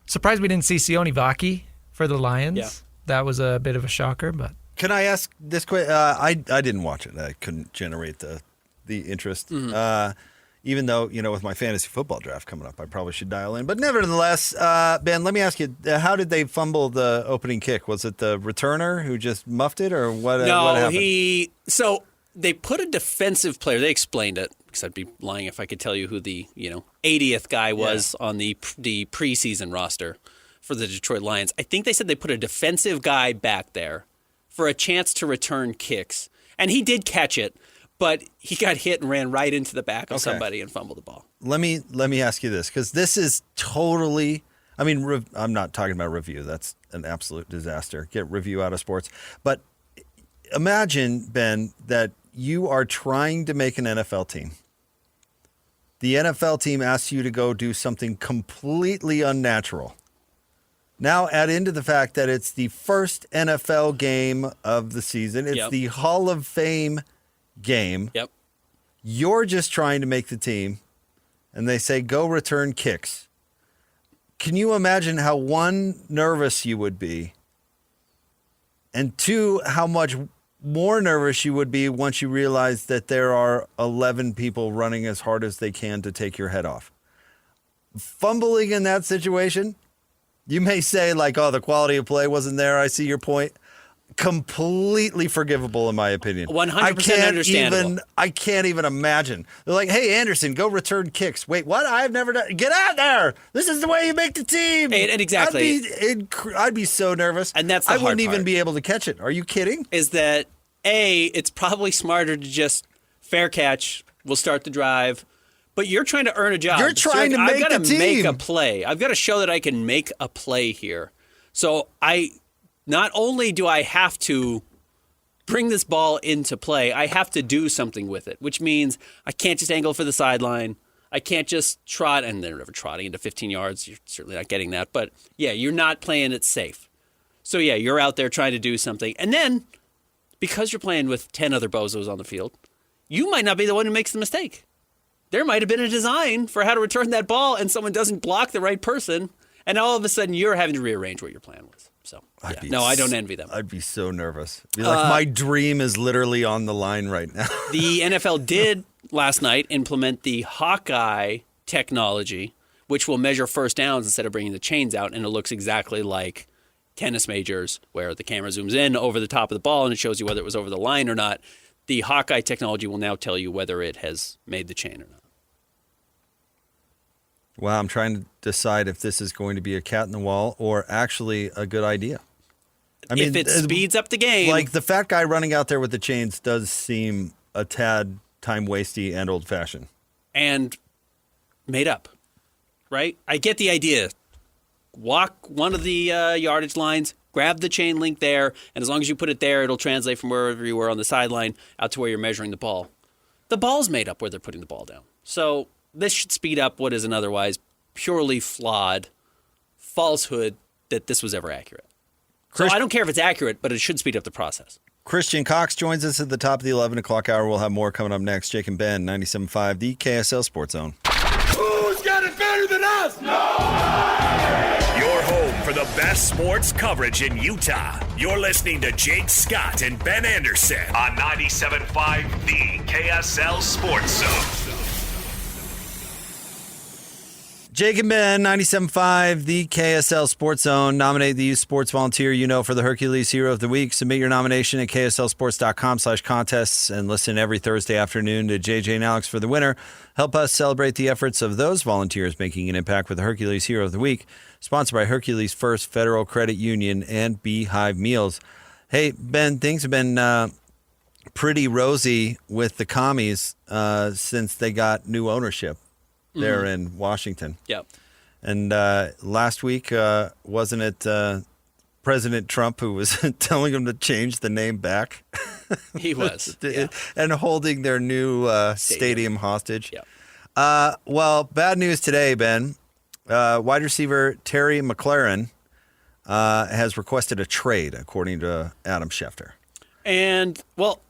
Surprised we didn't see Sione Vaki for the Lions. Yeah. That was a bit of a shocker, but Can I ask this question? I didn't watch it. I couldn't generate the interest. Mm-hmm. Even though, with my fantasy football draft coming up, I probably should dial in. But nevertheless, Ben, let me ask you, how did they fumble the opening kick? Was it the returner who just muffed it, or what? No, what happened? So they put a defensive player. They explained it, because I'd be lying if I could tell you who the 80th guy was on the preseason roster for the Detroit Lions. I think they said they put a defensive guy back there for a chance to return kicks. And he did catch it, but he got hit and ran right into the back of somebody and fumbled the ball. Let me ask you this, because this is totally, I'm not talking about review. That's an absolute disaster. Get review out of sports. But imagine, Ben, that you are trying to make an NFL team. The NFL team asks you to go do something completely unnatural. Now add into the fact that it's the first NFL game of the season. It's the Hall of Fame game. Yep. You're just trying to make the team, and they say, go return kicks. Can you imagine how, one, nervous you would be, and two, how much more nervous you would be once you realize that there are 11 people running as hard as they can to take your head off? Fumbling in that situation, you may say, like, oh, the quality of play wasn't there. I see your point. Completely forgivable, in my opinion. 100% understandable. I can't even imagine. They're like, hey, Anderson, go return kicks. Wait, what? I've never done. Get out there. This is the way you make the team. And exactly. I'd be so nervous. And that's the I hard wouldn't even part. be able to catch it. Are you kidding? Is that, it's probably smarter to just fair catch. We'll start the drive. But you're trying to earn a job. You're trying to make the team. I've got to make a play. I've got to show that I can make a play here. So not only do I have to bring this ball into play, I have to do something with it, which means I can't just angle for the sideline. I can't just trot, and they're never trotting into 15 yards. You're certainly not getting that. But, you're not playing it safe. So, you're out there trying to do something. And then, because you're playing with 10 other bozos on the field, you might not be the one who makes the mistake. There might have been a design for how to return that ball, and someone doesn't block the right person, and all of a sudden you're having to rearrange what your plan was. So, I don't envy them. I'd be so nervous. Be like, my dream is literally on the line right now. The NFL did last night implement the Hawkeye technology, which will measure first downs instead of bringing the chains out, and it looks exactly like tennis majors, where the camera zooms in over the top of the ball and it shows you whether it was over the line or not. The Hawkeye technology will now tell you whether it has made the chain or not. Wow, I'm trying to decide if this is going to be a cat in the wall or actually a good idea. If it speeds up the game. Like, the fat guy running out there with the chains does seem a tad time-wasty and old-fashioned. And made up, right? I get the idea. Walk one of the yardage lines, grab the chain link there, and as long as you put it there, it'll translate from wherever you were on the sideline out to where you're measuring the ball. The ball's made up where they're putting the ball down. So this should speed up what is an otherwise purely flawed falsehood that this was ever accurate. So I don't care if it's accurate, but it should speed up the process. Christian Cox joins us at the top of the 11 o'clock hour. We'll have more coming up next. Jake and Ben, 97.5, the KSL Sports Zone. Who's got it better than us? Your home for the best sports coverage in Utah. You're listening to Jake Scott and Ben Anderson on 97.5, the KSL Sports Zone. Jake and Ben, 97.5, the KSL Sports Zone. Nominate the youth sports volunteer you know for the Hercules Hero of the Week. Submit your nomination at kslsports.com/contests and listen every Thursday afternoon to JJ and Alex for the winner. Help us celebrate the efforts of those volunteers making an impact with the Hercules Hero of the Week. Sponsored by Hercules First Federal Credit Union and Beehive Meals. Hey, Ben, things have been pretty rosy with the commies since they got new ownership there in Washington. Yep. And last week, wasn't it President Trump who was telling them to change the name back? He was. Yeah. And holding their new stadium hostage. Yep. Well, bad news today, Ben. Wide receiver Terry McLaurin has requested a trade, according to Adam Schefter. And, well,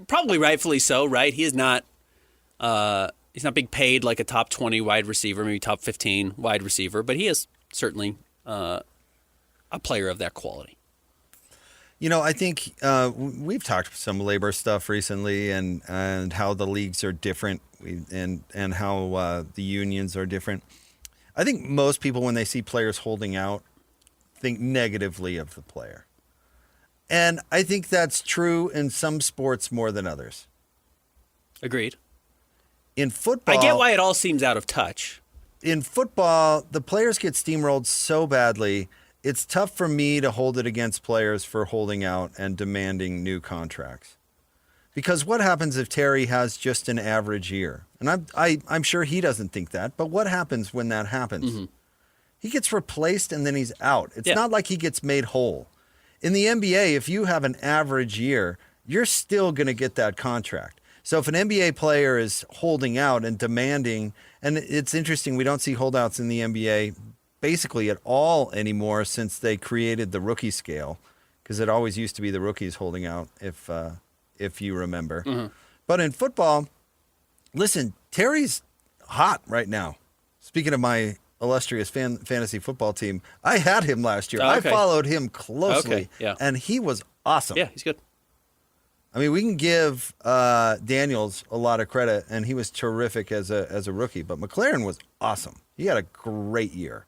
probably rightfully so, right? He is not... He's not being paid like a top 20 wide receiver, maybe top 15 wide receiver, but he is certainly a player of that quality. I think we've talked some labor stuff recently, and how the leagues are different, and how the unions are different. I think most people, when they see players holding out, think negatively of the player. And I think that's true in some sports more than others. Agreed. In football, I get why it all seems out of touch. In football, the players get steamrolled so badly, it's tough for me to hold it against players for holding out and demanding new contracts. Because what happens if Terry has just an average year? And I'm sure he doesn't think that, but what happens when that happens? Mm-hmm. He gets replaced and then he's out. It's not like he gets made whole. In the NBA, if you have an average year, you're still going to get that contract. So if an NBA player is holding out and demanding, and it's interesting, we don't see holdouts in the NBA basically at all anymore since they created the rookie scale, because it always used to be the rookies holding out, if you remember. Mm-hmm. But in football, listen, Terry's hot right now. Speaking of my illustrious fantasy football team, I had him last year. Oh, okay. I followed him closely, and he was awesome. Yeah, he's good. I mean, we can give Daniels a lot of credit, and he was terrific as a rookie. But McLaurin was awesome. He had a great year.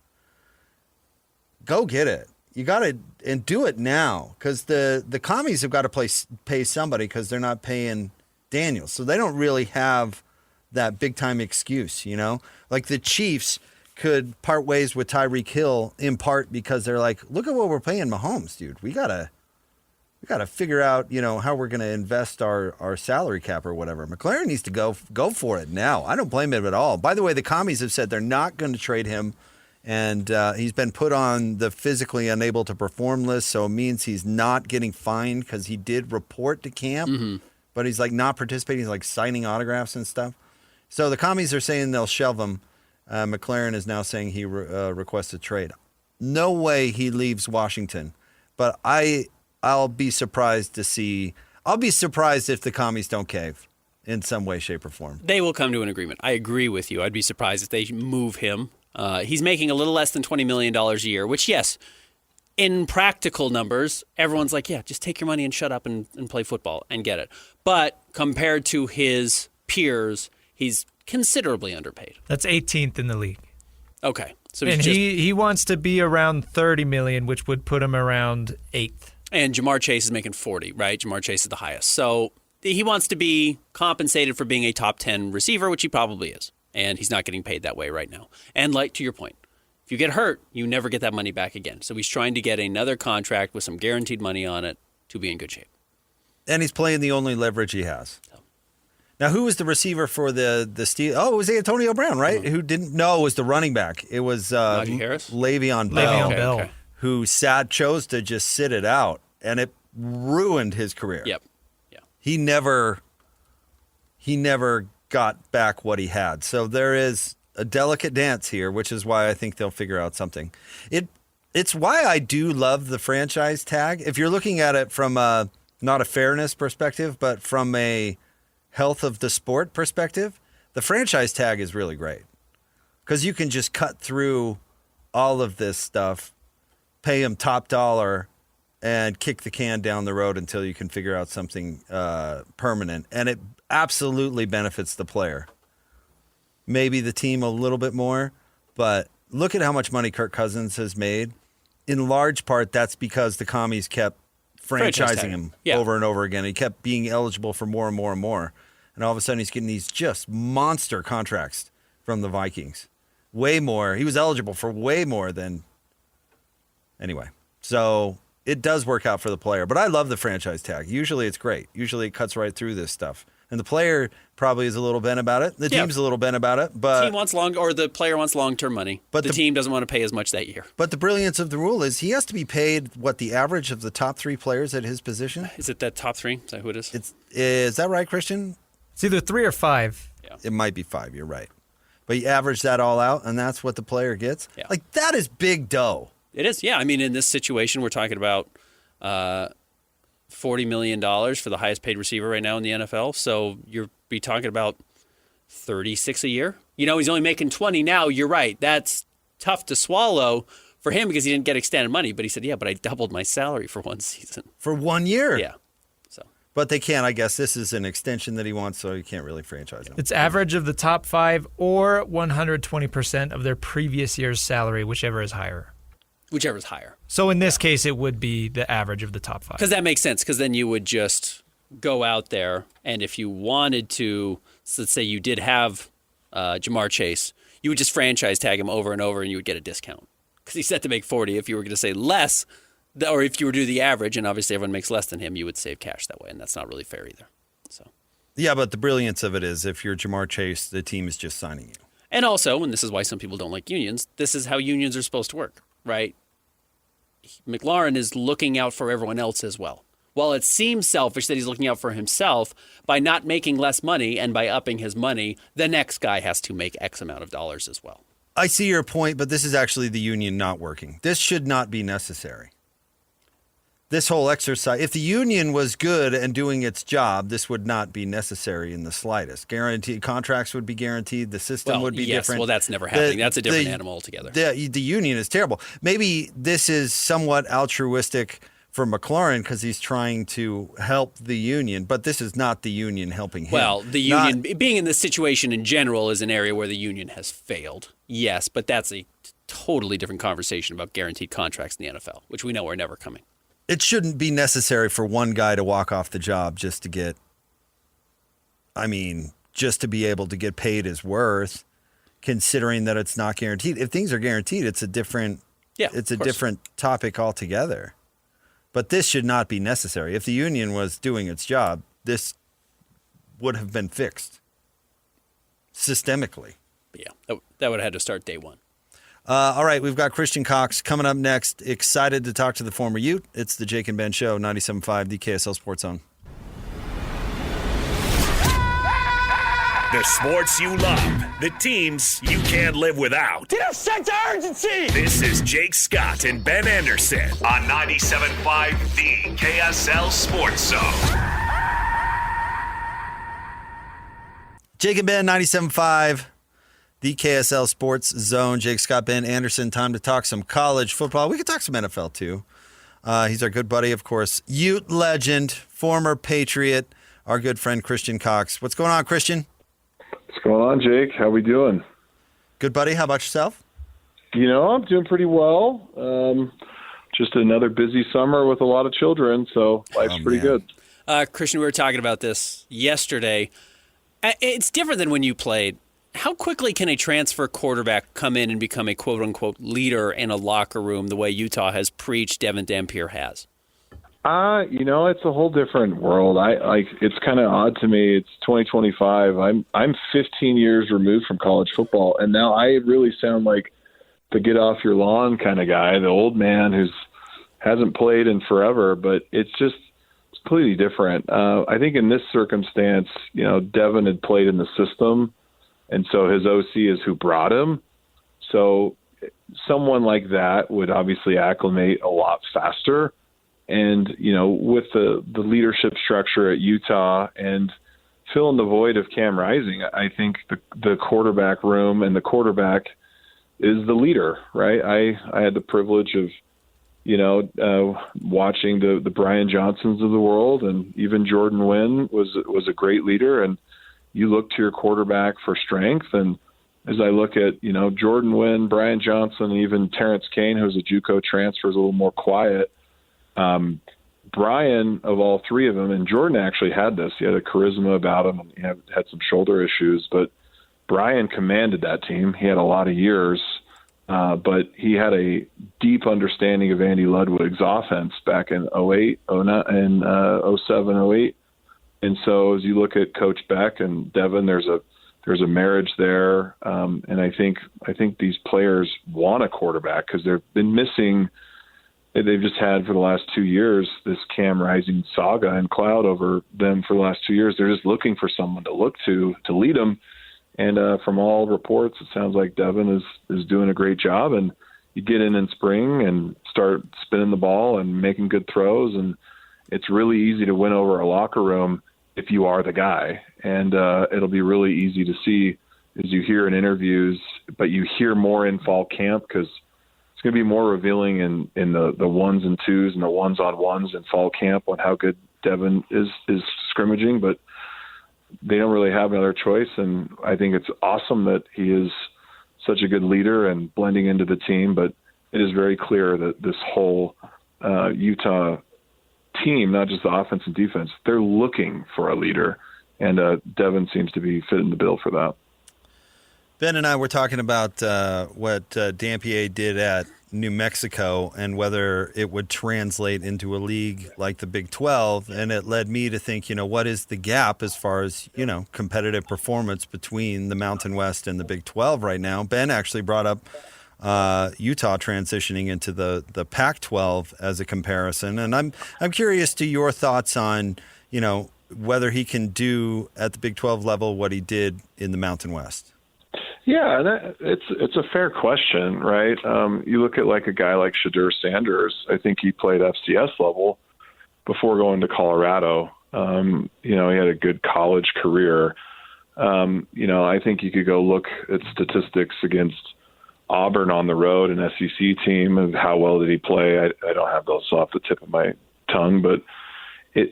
Go get it. You got to, and do it now, because the commies have got to pay somebody, because they're not paying Daniels. So they don't really have that big-time excuse, Like the Chiefs could part ways with Tyreek Hill in part because they're like, look at what we're paying Mahomes, dude. We gotta figure out, how we're gonna invest our salary cap or whatever. McLaurin needs to go for it now. I don't blame him at all. By the way, the commies have said they're not going to trade him, and he's been put on the physically unable to perform list, so it means he's not getting fined, because he did report to camp, but he's like not participating. He's like signing autographs and stuff. So the commies are saying they'll shelve him. McLaurin is now saying he requests a trade. No way he leaves Washington, but I'll be surprised to see. I'll be surprised if the commies don't cave in some way, shape, or form. They will come to an agreement. I agree with you. I'd be surprised if they move him. He's making a little less than $20 million a year, which, yes, in practical numbers, everyone's like, yeah, just take your money and shut up and play football and get it. But compared to his peers, he's considerably underpaid. That's 18th in the league. Okay. So he wants to be around $30 million, which would put him around 8th. And Jamar Chase is making 40, right? Jamar Chase is the highest. So he wants to be compensated for being a top 10 receiver, which he probably is. And he's not getting paid that way right now. And like to your point, if you get hurt, you never get that money back again. So he's trying to get another contract with some guaranteed money on it to be in good shape. And he's playing the only leverage he has. Now, who was the receiver for the Steelers? Oh, it was Antonio Brown, right? Who didn't know it was the running back. It was Najee Harris? Le'Veon Bell, Bell. Who chose to just sit it out, and it ruined his career. Yep. Yeah. He never got back what he had. So there is a delicate dance here, which is why I think they'll figure out something. It's why I do love the franchise tag. If you're looking at it from not a fairness perspective, but from a health of the sport perspective, the franchise tag is really great, because you can just cut through all of this stuff, pay him top dollar, and kick the can down the road until you can figure out something permanent. And it absolutely benefits the player. Maybe the team a little bit more, but look at how much money Kirk Cousins has made. In large part, that's because the commies kept franchising him over and over again. He kept being eligible for more and more and more. And all of a sudden, he's getting these just monster contracts from the Vikings. Way more. He was eligible for way more than... Anyway, so it does work out for the player. But I love the franchise tag. Usually it's great. Usually it cuts right through this stuff. And the player probably is a little bent about it. The team's a little bent about it. But the team wants the player wants long-term money. But the team doesn't want to pay as much that year. But the brilliance of the rule is he has to be paid the average of the top 3 players at his position. Is it that top 3? Is that who it is? Is that right, Christian? It's either 3 or 5. Yeah. It might be 5. You're right. But you average that all out, and that's what the player gets. Yeah. Like, that is big dough. It is. Yeah. I mean, in this situation, we're talking about $40 million for the highest paid receiver right now in the NFL. So you're be talking about 36 a year. He's only making 20 now. You're right. That's tough to swallow for him because he didn't get extended money. But he said, yeah, but I doubled my salary for one season. For 1 year? Yeah. So, but they can't, I guess. This is an extension that he wants, so you can't really franchise him. It's average of the top 5 or 120% of their previous year's salary, whichever is higher. Whichever is higher. So in this case, it would be the average of the top 5. Because that makes sense, because then you would just go out there, and if you wanted to, so let's say you did have Jamar Chase, you would just franchise tag him over and over, and you would get a discount. Because he's set to make 40. If you were going to say less, or if you were to do the average, and obviously everyone makes less than him, you would save cash that way, and that's not really fair either. So, yeah, but the brilliance of it is if you're Jamar Chase, the team is just signing you. And also, and this is why some people don't like unions, this is how unions are supposed to work, right? McLaurin is looking out for everyone else as well. While it seems selfish that he's looking out for himself, by not making less money and by upping his money, the next guy has to make X amount of dollars as well. I see your point, but this is actually the union not working. This should not be necessary. This whole exercise, if the union was good and doing its job, this would not be necessary in the slightest. Guaranteed contracts would be guaranteed. The system would be different. Well, that's never happening. That's a different animal altogether. The union is terrible. Maybe this is somewhat altruistic for McLaurin because he's trying to help the union, but this is not the union helping him. Well, the union, being in this situation in general is an area where the union has failed. Yes, but that's a totally different conversation about guaranteed contracts in the NFL, which we know are never coming. It shouldn't be necessary for one guy to walk off the job just to be able to get paid his worth, considering that it's not guaranteed. If things are guaranteed, it's a different topic altogether. But this should not be necessary. If the union was doing its job, this would have been fixed systemically. But yeah, that would have had to start day one. All right, we've got Christian Cox coming up next. Excited to talk to the former Ute. It's the Jake and Ben Show, 97.5, the KSL Sports Zone. The sports you love, the teams you can't live without. Get a sense of urgency! This is Jake Scott and Ben Anderson on 97.5, the KSL Sports Zone. Jake and Ben, 97.5, the KSL Sports Zone. Jake Scott, Ben Anderson. Time to talk some college football. We could talk some NFL too. He's our good buddy, of course. Ute legend, former Patriot, our good friend Christian Cox. What's going on, Christian? What's going on, Jake? How we doing? Good, buddy. How about yourself? I'm doing pretty well. Just another busy summer with a lot of children, so life's pretty good. Christian, we were talking about this yesterday. It's different than when you played. How quickly can a transfer quarterback come in and become a quote-unquote leader in a locker room the way Utah has preached Devon Dampier has? It's a whole different world. It's kind of odd to me. It's 2025. I'm 15 years removed from college football, and now I really sound like the get off your lawn kind of guy, the old man who's hasn't played in forever. But it's completely different. I think in this circumstance, Devon had played in the system, and so his OC is who brought him. So someone like that would obviously acclimate a lot faster. And, with the leadership structure at Utah and filling the void of Cam Rising, I think the quarterback room and the quarterback is the leader, right? I had the privilege of, watching the Brian Johnsons of the world, and even Jordan Wynn was a great leader. And you look to your quarterback for strength. And as I look at, Jordan Wynn, Brian Johnson, and even Terrence Kane, who's a JUCO transfer, is a little more quiet. Brian, of all three of them, and Jordan actually had this. He had a charisma about him, and he had some shoulder issues. But Brian commanded that team. He had a lot of years, but he had a deep understanding of Andy Ludwig's offense back in 08, 09, and 07, 08. And so as you look at Coach Beck and Devon, there's a marriage there, and I think these players want a quarterback because they've been missing. They've just had for the last 2 years this Cam Rising saga and cloud over them for the last 2 years. They're just looking for someone to look to lead them. And from all reports, it sounds like Devon is doing a great job. And you get in spring and start spinning the ball and making good throws, and it's really easy to win over a locker room if you are the guy. And it'll be really easy to see as you hear in interviews, but you hear more in fall camp because it's going to be more revealing in the ones and twos and the ones-on-ones in fall camp on how good Devon is scrimmaging, but they don't really have another choice. And I think it's awesome that he is such a good leader and blending into the team, but it is very clear that this whole Utah team, not just the offense and defense, they're looking for a leader, and Devon seems to be fitting the bill for that. Ben and I were talking about what Dampier did at New Mexico and whether it would translate into a league like the Big 12, and it led me to think, what is the gap as far as, competitive performance between the Mountain West and the Big 12 right now? Ben actually brought up Utah transitioning into the Pac-12 as a comparison, and I'm curious to your thoughts on, whether he can do at the Big 12 level what he did in the Mountain West. Yeah, it's a fair question, right? You look at like a guy like Shedeur Sanders. I think he played FCS level before going to Colorado. He had a good college career. I think you could go look at statistics against Auburn on the road, an SEC team, of how well did he play. I don't have those off the tip of my tongue, but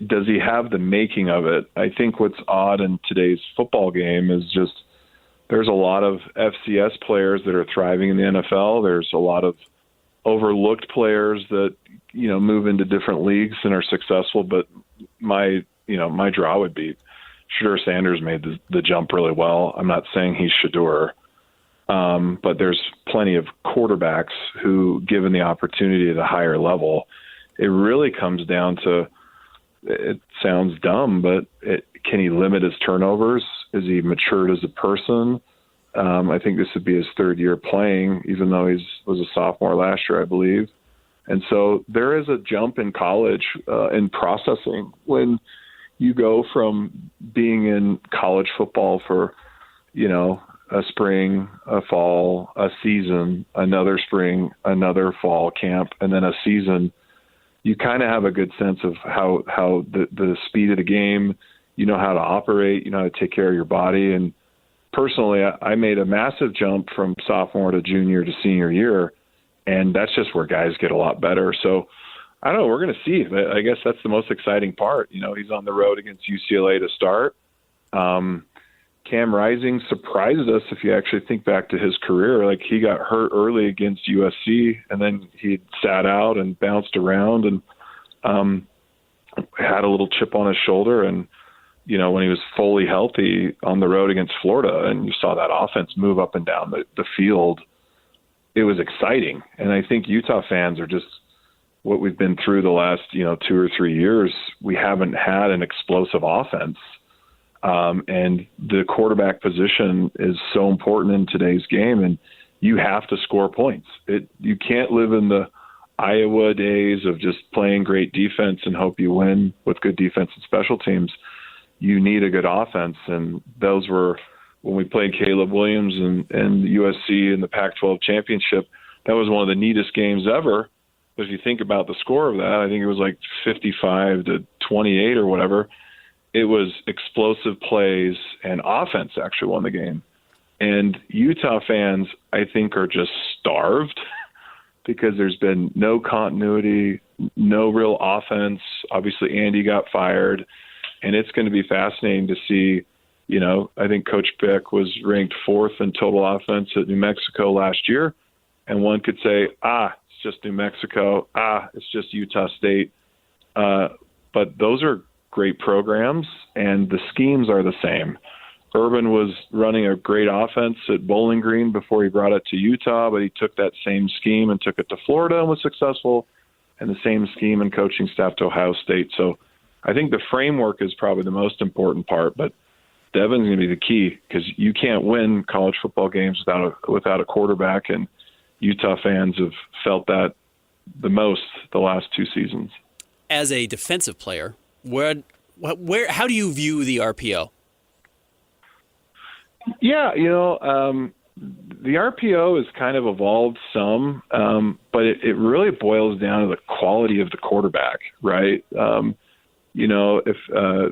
does he have the making of it? I think what's odd in today's football game is just there's a lot of FCS players that are thriving in the NFL. There's a lot of overlooked players that, move into different leagues and are successful. But my draw would be Shedeur Sanders made the jump really well. I'm not saying he's Shedeur, but there's plenty of quarterbacks who, given the opportunity at a higher level, it really comes down to, it sounds dumb, but can he limit his turnovers? Is he matured as a person? I think this would be his third year playing, even though he was a sophomore last year, I believe. And so there is a jump in college in processing when you go from being in college football for, a spring, a fall, a season, another spring, another fall camp, and then a season. You kind of have a good sense of how the speed of the game, how to operate, how to take care of your body. And personally, I made a massive jump from sophomore to junior to senior year, and that's just where guys get a lot better. So I don't know. We're going to see. I guess that's the most exciting part. He's on the road against UCLA to start. Cam Rising surprised us if you actually think back to his career. Like, he got hurt early against USC, and then he sat out and bounced around and had a little chip on his shoulder. And, when he was fully healthy on the road against Florida and you saw that offense move up and down the field, it was exciting. And I think Utah fans are just what we've been through the last, 2 or 3 years. We haven't had an explosive offense. And the quarterback position is so important in today's game, and you have to score points. You can't live in the Iowa days of just playing great defense and hope you win with good defense and special teams. You need a good offense, and those were when we played Caleb Williams and USC in the Pac-12 championship. That was one of the neatest games ever. If you think about the score of that, I think it was like 55-28 or whatever. It was explosive plays, and offense actually won the game. And Utah fans, I think, are just starved because there's been no continuity, no real offense. Obviously, Andy got fired, and it's going to be fascinating to see. I think Coach Beck was ranked 4th in total offense at New Mexico last year, and one could say, it's just New Mexico. It's just Utah State. But those are great programs, and the schemes are the same. Urban was running a great offense at Bowling Green before he brought it to Utah, but he took that same scheme and took it to Florida and was successful, and the same scheme and coaching staff to Ohio State. So I think the framework is probably the most important part, but Devon's going to be the key because you can't win college football games without a quarterback, and Utah fans have felt that the most the last 2 seasons. As a defensive player, how do you view the RPO? Yeah, the RPO has kind of evolved some, but it really boils down to the quality of the quarterback, right? If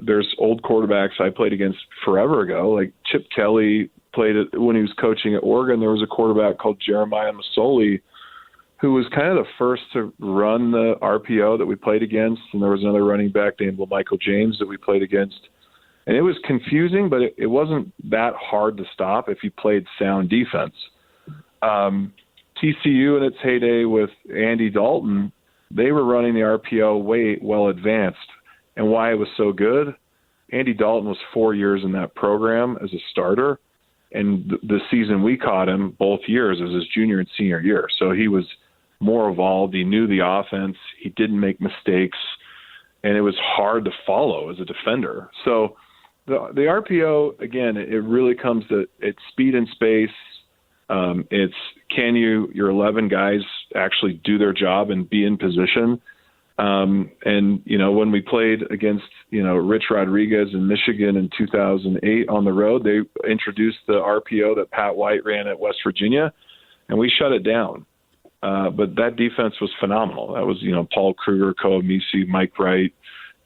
there's old quarterbacks I played against forever ago, like Chip Kelly played it when he was coaching at Oregon. There was a quarterback called Jeremiah Masoli who was kind of the first to run the RPO that we played against, and there was another running back named Michael James that we played against. And it was confusing, but it wasn't that hard to stop if you played sound defense. TCU in its heyday with Andy Dalton, they were running the RPO way well advanced. And why it was so good, Andy Dalton was 4 years in that program as a starter, and the season we caught him both years was his junior and senior year. So he was more evolved. He knew the offense. He didn't make mistakes, and it was hard to follow as a defender. So the RPO, again, it really comes to it's speed and space. It's can your 11 guys actually do their job and be in position? And, when we played against, Rich Rodriguez in Michigan in 2008 on the road, they introduced the RPO that Pat White ran at West Virginia, and we shut it down. But that defense was phenomenal. That was, Paul Kruger, Koa Misi, Mike Wright,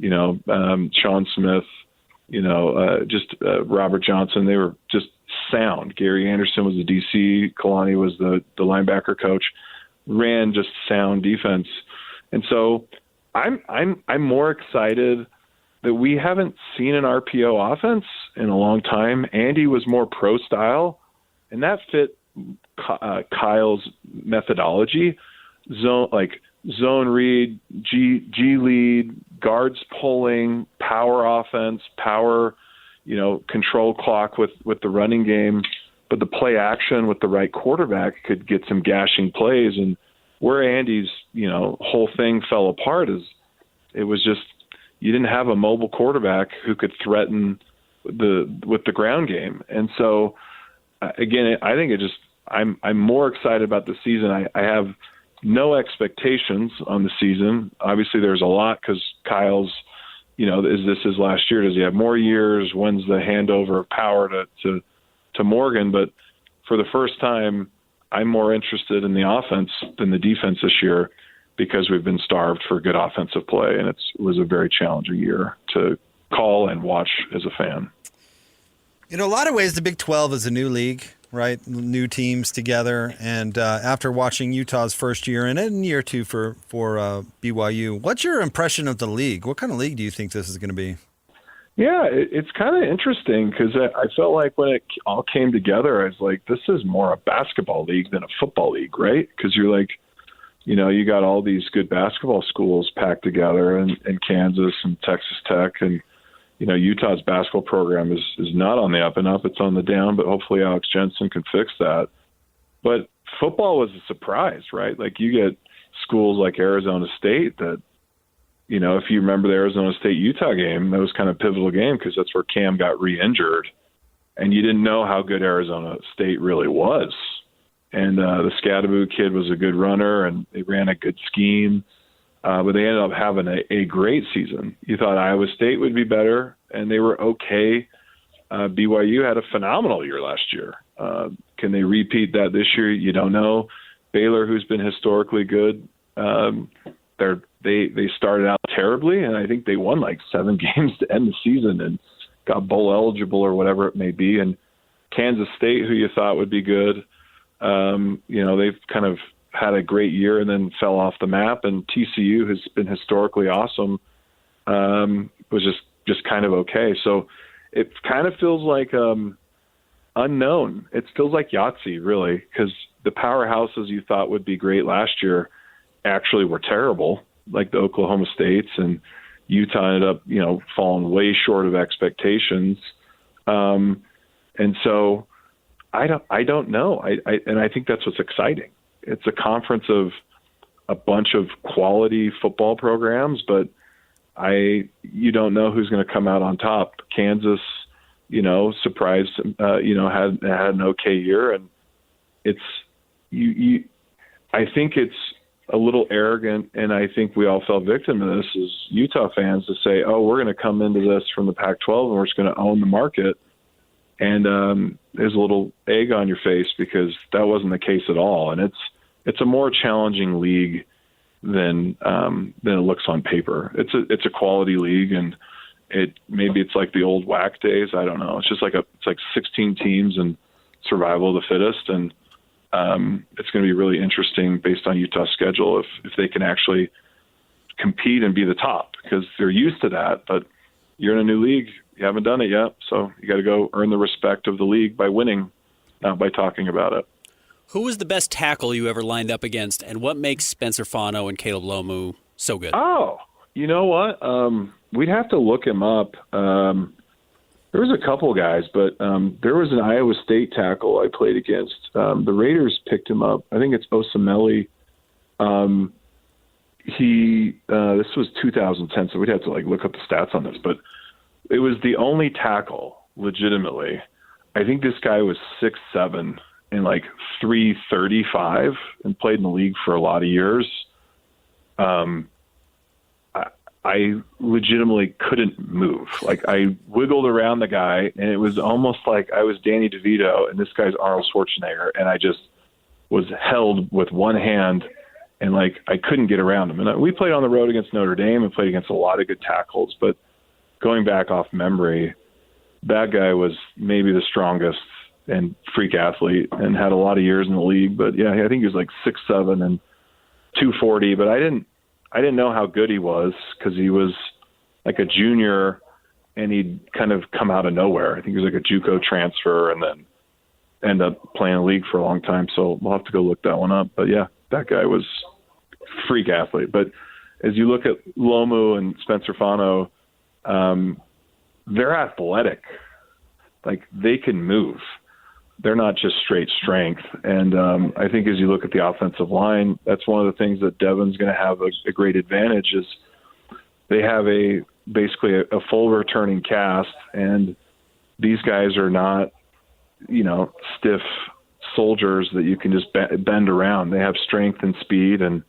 Sean Smith, Robert Johnson. They were just sound. Gary Anderson was the DC. Kalani was the linebacker coach. Ran just sound defense. And so I'm more excited that we haven't seen an RPO offense in a long time. Andy was more pro style, and that fit Kyle's methodology. Zone read, G lead, guards pulling, power offense, power, control clock with the running game, but the play action with the right quarterback could get some gashing plays. And where Andy's, whole thing fell apart is it was just you didn't have a mobile quarterback who could threaten with the ground game. And so, again, I think I'm more excited about the season. I have no expectations on the season. Obviously, there's a lot because Kyle's, is this his last year? Does he have more years? When's the handover of power to Morgan? But for the first time, I'm more interested in the offense than the defense this year because we've been starved for good offensive play, and it was a very challenging year to call and watch as a fan. In a lot of ways, the Big 12 is a new league, right? New teams together. And after watching Utah's first year and in year two for BYU, what's your impression of the league? What kind of league do you think this is going to be? Yeah, it's kind of interesting because I felt like when it all came together, I was like, this is more a basketball league than a football league, right? Because you're like, you got all these good basketball schools packed together in Kansas and Texas Tech, and Utah's basketball program is not on the up and up. It's on the down, but hopefully Alex Jensen can fix that. But football was a surprise, right? Like you get schools like Arizona State that, if you remember the Arizona State-Utah game, that was kind of a pivotal game because that's where Cam got re-injured. And you didn't know how good Arizona State really was. And the Scadaboo kid was a good runner, and they ran a good scheme. But they ended up having a great season. You thought Iowa State would be better, and they were okay. BYU had a phenomenal year last year. Can they repeat that this year? You don't know. Baylor, who's been historically good, they started out terribly, and I think they won like 7 games to end the season and got bowl eligible or whatever it may be. And Kansas State, who you thought would be good, they've kind of had a great year and then fell off the map. And TCU has been historically awesome, was just kind of okay. So it kind of feels like unknown. It feels like Yahtzee, really, because the powerhouses you thought would be great last year actually were terrible, like the Oklahoma States, and Utah ended up, falling way short of expectations. And so I don't know. And I think that's what's exciting. It's a conference of a bunch of quality football programs, but you don't know who's going to come out on top. Kansas, surprised, had an okay year, and I think it's a little arrogant, and I think we all fell victim to this as Utah fans to say, oh, we're going to come into this from the Pac-12 and we're just going to own the market. And there's a little egg on your face because that wasn't the case at all. And it's a more challenging league than it looks on paper. It's a quality league, and maybe it's like the old WAC days. I don't know. It's just like it's like 16 teams and survival of the fittest. And it's going to be really interesting based on Utah's schedule if they can actually compete and be the top, because they're used to that. But you're in a new league. You haven't done it yet. So you got to go earn the respect of the league by winning, not by talking about it. Who was the best tackle you ever lined up against, and what makes Spencer Fano and Caleb Lomu so good? Oh, you know what? We'd have to look him up. There was a couple guys, but there was an Iowa State tackle I played against. The Raiders picked him up. I think it's Osamele. This was 2010, so we'd have to look up the stats on this, but it was the only tackle legitimately. I think this guy was 6'7" and 335 and played in the league for a lot of years. I legitimately couldn't move. I wiggled around the guy, and it was almost like I was Danny DeVito and this guy's Arnold Schwarzenegger, and I just was held with one hand, and I couldn't get around him. And we played on the road against Notre Dame and played against a lot of good tackles, but going back off memory, that guy was maybe the strongest and freak athlete and had a lot of years in the league. But yeah, I think he was 6'7" and 240, but I didn't know how good he was because he was a junior and he'd kind of come out of nowhere. I think he was a JUCO transfer and then end up playing a league for a long time. So we'll have to go look that one up. But yeah, that guy was freak athlete. But as you look at Lomu and Spencer Fano, they're athletic. They can move. They're not just straight strength. And I think as you look at the offensive line, that's one of the things that Devon's going to have a great advantage is they have basically a full returning cast, and these guys are not, stiff soldiers that you can just bend around. They have strength and speed, and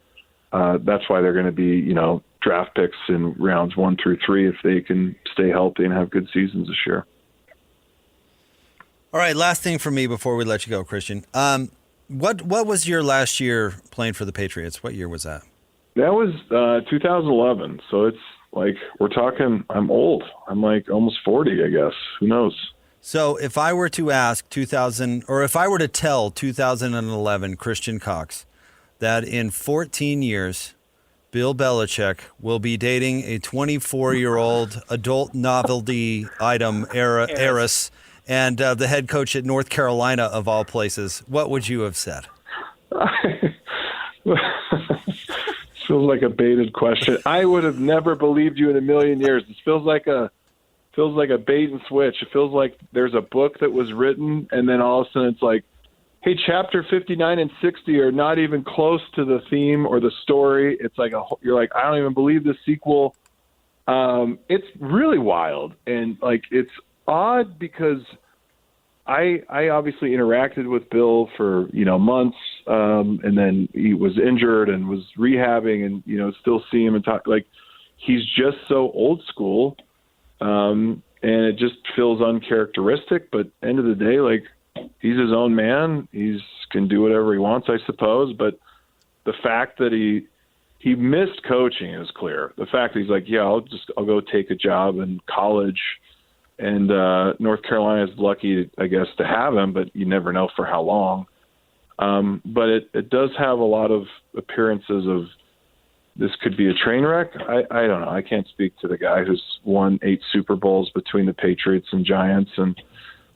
that's why they're going to be, draft picks in rounds 1 through 3 if they can stay healthy and have good seasons this year. All right, last thing for me before we let you go, Christian. What was your last year playing for the Patriots? What year was that? That was 2011. So it's we're talking. I'm old. I'm almost 40, I guess. Who knows? So if I were to ask if I were to tell 2011 Christian Cox that in 14 years, Bill Belichick will be dating a 24-year-old adult novelty item heiress and the head coach at North Carolina, of all places, what would you have said? Feels like a baited question. I would have never believed you in a million years. This feels like a bait and switch. It feels like there's a book that was written, and then all of a sudden it's hey, chapter 59 and 60 are not even close to the theme or the story. It's you're I don't even believe the sequel. It's really wild, and it's odd because I obviously interacted with Bill for months, and then he was injured and was rehabbing, and still see him and talk. He's just so old school, and it just feels uncharacteristic. But end of the day, he's his own man. He can do whatever he wants, I suppose. But the fact that he missed coaching is clear. The fact that he's I'll go take a job in college. And North Carolina is lucky, I guess, to have him, but you never know for how long. But it does have a lot of appearances of this could be a train wreck. I don't know. I can't speak to the guy who's won 8 Super Bowls between the Patriots and Giants, and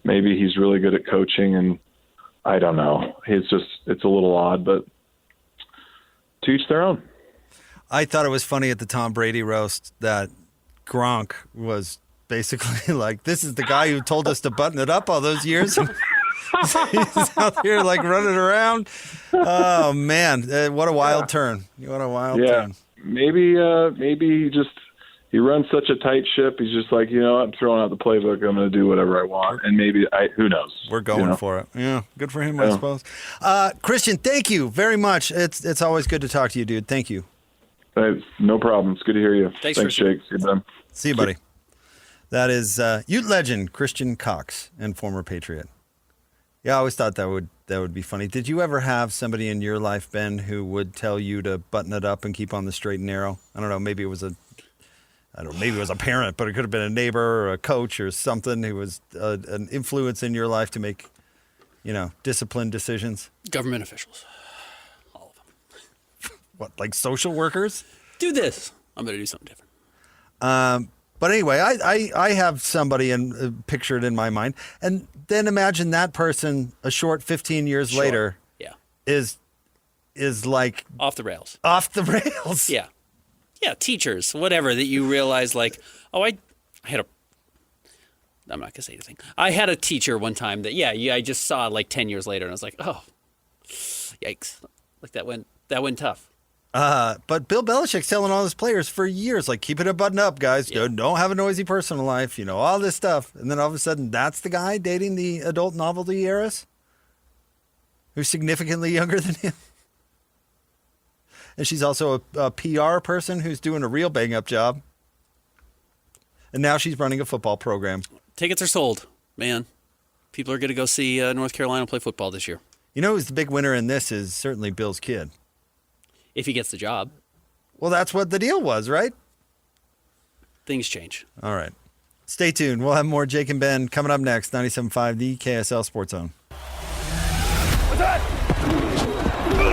maybe he's really good at coaching, and I don't know. It's a little odd, but to each their own. I thought it was funny at the Tom Brady roast that Gronk was basically this is the guy who told us to button it up all those years. He's out here running around. Oh man, what a wild turn! What a wild turn. Maybe he runs such a tight ship. He's just I'm throwing out the playbook. I'm going to do whatever I want, and who knows? We're going for it. Yeah, good for him, I suppose. Christian, thank you very much. It's always good to talk to you, dude. Thank you. No problem. It's good to hear you. Thanks Jake. See you, Ben. See you, buddy. That is Ute legend Christian Cox and former Patriot. Yeah, I always thought that would be funny. Did you ever have somebody in your life, Ben, who would tell you to button it up and keep on the straight and narrow? I don't know. Maybe it was a parent, but it could have been a neighbor or a coach or something who was an influence in your life to make discipline decisions? Government officials. All of them. What, like social workers? Do this. I'm going to do something different. But anyway, I have somebody pictured in my mind. And then imagine that person a short 15 years later is like... Off the rails. Off the rails. Yeah. Yeah, teachers, whatever, that you realize like, oh, I had a... I'm not going to say anything. I had a teacher one time that, I just saw like 10 years later, and I was like, oh, yikes. Like that went tough. But Bill Belichick's telling all his players for years, like, keep it a button up, guys. Yeah. Don't have a noisy personal life, all this stuff. And then all of a sudden, that's the guy dating the adult novelty heiress who's significantly younger than him. And she's also a PR person who's doing a real bang-up job. And now she's running a football program. Tickets are sold, man. People are going to go see North Carolina play football this year. Who's the big winner in this is certainly Bill's kid. If he gets the job. Well, that's what the deal was, right? Things change. All right. Stay tuned. We'll have more Jake and Ben coming up next. 97.5, the KSL Sports Zone.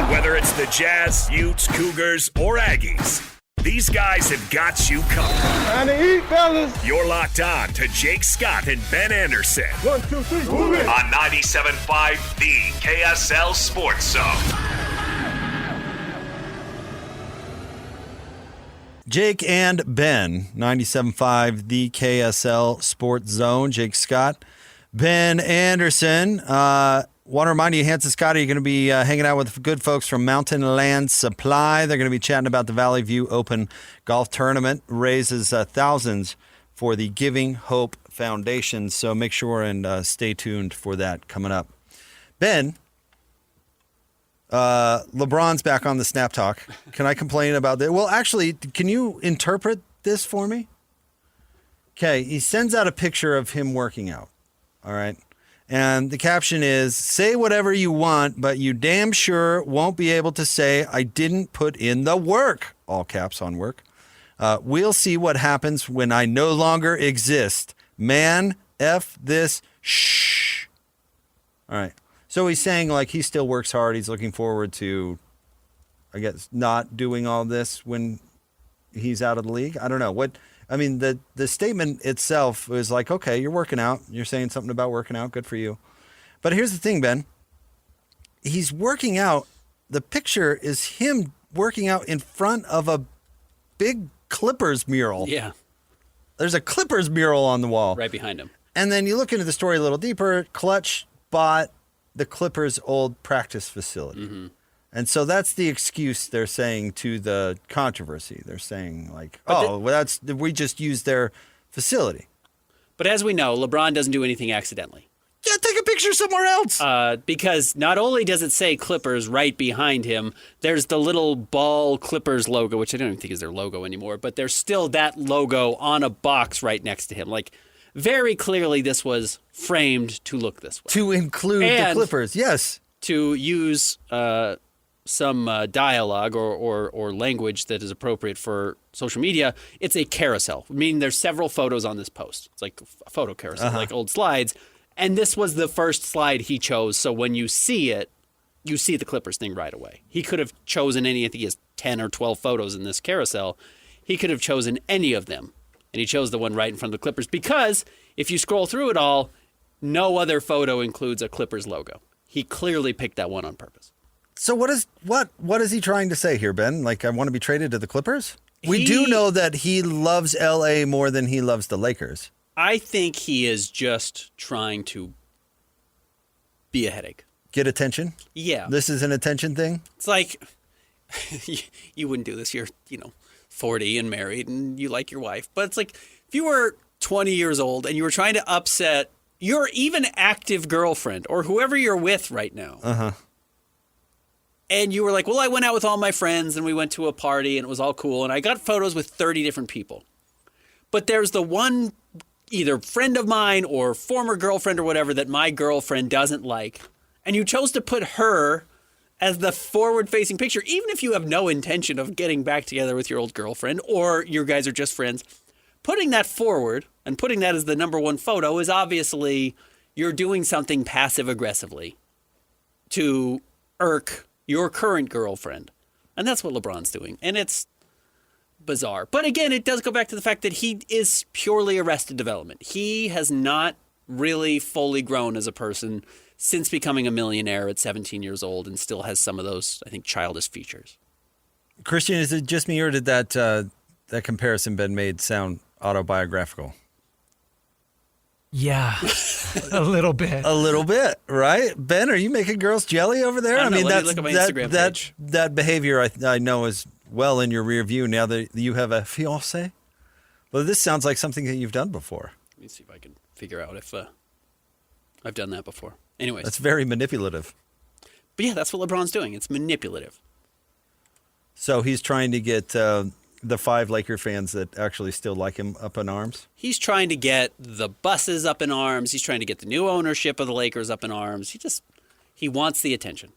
Whether it's the Jazz, Utes, Cougars, or Aggies, these guys have got you covered. Time to eat, fellas. You're locked on to Jake Scott and Ben Anderson 1, 2, 3, move it. on 97.5, the KSL Sports Zone. Jake and Ben, 97.5, the KSL Sports Zone. Jake Scott, Ben Anderson. Want to remind you, Hans and Scott, are going to be hanging out with good folks from Mountain Land Supply. They're going to be chatting about the Valley View Open Golf Tournament. Raises thousands for the Giving Hope Foundation. So make sure and stay tuned for that coming up. Ben, LeBron's back on the Snap Talk. Can I complain about that? Well, actually, can you interpret this for me? Okay, he sends out a picture of him working out. All right. And the caption is, say whatever you want, but you damn sure won't be able to say I didn't put in the work. All caps on work. We'll see what happens when I no longer exist. Man, F this. Shh. All right. So he's saying like he still works hard. He's looking forward to, I guess, not doing all this when he's out of the league. I don't know. The statement itself was like, okay, you're working out. You're saying something about working out. Good for you. But here's the thing, Ben. He's working out. The picture is him working out in front of a big Clippers mural. Yeah. There's a Clippers mural on the wall. Right behind him. And then you look into the story a little deeper. Clutch bought the Clippers' old practice facility. Mm-hmm. And so that's the excuse they're saying to the controversy. They're saying like, we just used their facility. But as we know, LeBron doesn't do anything accidentally. Yeah, take a picture somewhere else. Because not only does it say Clippers right behind him, there's the little ball Clippers logo, which I don't even think is their logo anymore, but there's still that logo on a box right next to him. Like, very clearly this was framed to look this way. To include the Clippers, yes. To use some dialogue or language that is appropriate for social media, it's a carousel, meaning there's several photos on this post. It's like a photo carousel, like old slides. And this was the first slide he chose, so when you see it, you see the Clippers thing right away. He could have chosen any, I think he has 10 or 12 photos in this carousel. He could have chosen any of them, and he chose the one right in front of the Clippers because if you scroll through it all, no other photo includes a Clippers logo. He clearly picked that one on purpose. So what is he trying to say here, Ben? Like, I want to be traded to the Clippers? We do know that he loves L.A. more than he loves the Lakers. I think he is just trying to be a headache. Get attention? Yeah. This is an attention thing? It's like, you wouldn't do this. You're, 40 and married and you like your wife. But it's like, if you were 20 years old and you were trying to upset your even active girlfriend or whoever you're with right now. And you were like, well, I went out with all my friends and we went to a party and it was all cool. And I got photos with 30 different people. But there's the one either friend of mine or former girlfriend or whatever that my girlfriend doesn't like. And you chose to put her as the forward-facing picture, even if you have no intention of getting back together with your old girlfriend or you guys are just friends. Putting that forward and putting that as the number one photo is obviously you're doing something passive-aggressively to irk your current girlfriend. And that's what LeBron's doing. And it's bizarre. But again, it does go back to the fact that he is purely arrested development. He has not really fully grown as a person since becoming a millionaire at 17 years old and still has some of those, I think, childish features. Christian, is it just me or did that comparison been made sound autobiographical? Yeah, a little bit. A little bit, right? Ben, are you making girls jelly over there? I mean, let me look at my Instagram page. That behavior I know is well in your rear view now that you have a fiancé. Well, this sounds like something that you've done before. Let me see if I can figure out if I've done that before. Anyways. That's very manipulative. But yeah, that's what LeBron's doing. It's manipulative. So he's trying to get the 5 Laker fans that actually still like him up in arms? He's trying to get the buses up in arms. He's trying to get the new ownership of the Lakers up in arms. He wants the attention.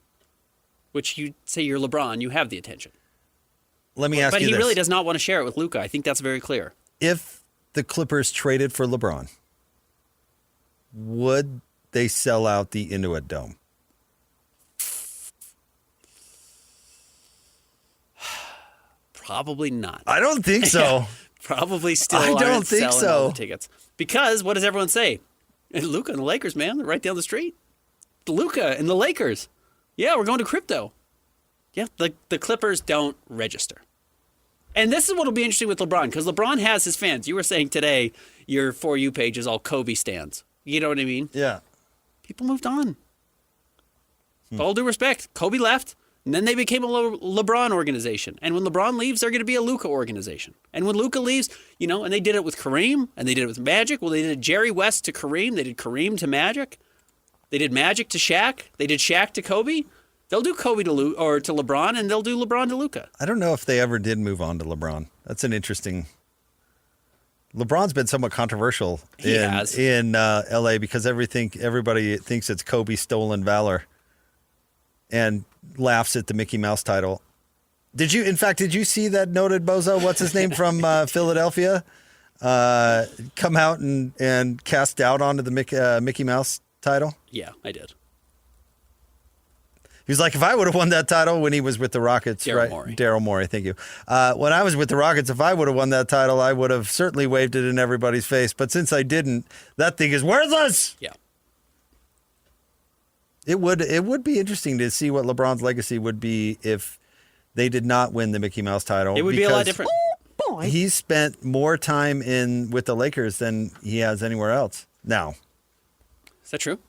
Which you say you're LeBron, you have the attention. Let me ask you this. But he really does not want to share it with Luka. I think that's very clear. If the Clippers traded for LeBron, would they sell out the Intuit Dome? Probably not. I don't think so. Probably still I don't aren't think selling so. all the tickets. Because what does everyone say? Luka and the Lakers, man, they're right down the street. Luka and the Lakers. Yeah, we're going to crypto. Yeah, the Clippers don't register. And this is what will be interesting with LeBron, because LeBron has his fans. You were saying today your For You page is all Kobe stands. You know what I mean? Yeah. People moved on. With all due respect, Kobe left, and then they became a LeBron organization. And when LeBron leaves, they're going to be a Luka organization. And when Luka leaves, and they did it with Kareem, and they did it with Magic. Well, they did Jerry West to Kareem. They did Kareem to Magic. They did Magic to Shaq. They did Shaq to Kobe. They'll do Kobe to LeBron, and they'll do LeBron to Luka. I don't know if they ever did move on to LeBron. That's an interesting. LeBron's been somewhat controversial in L.A. because everybody thinks it's Kobe's stolen valor, and laughs at the Mickey Mouse title. Did you see that noted Bozo? What's his name from Philadelphia? Come out and cast doubt onto the Mickey Mouse title. Yeah, I did. He was like, if I would have won that title when he was with the Rockets, Daryl Morey, thank you. When I was with the Rockets, if I would have won that title, I would have certainly waved it in everybody's face. But since I didn't, that thing is worthless. Yeah. It would be interesting to see what LeBron's legacy would be if they did not win the Mickey Mouse title. It would be a lot different. He's spent more time with the Lakers than he has anywhere else now. Is that true?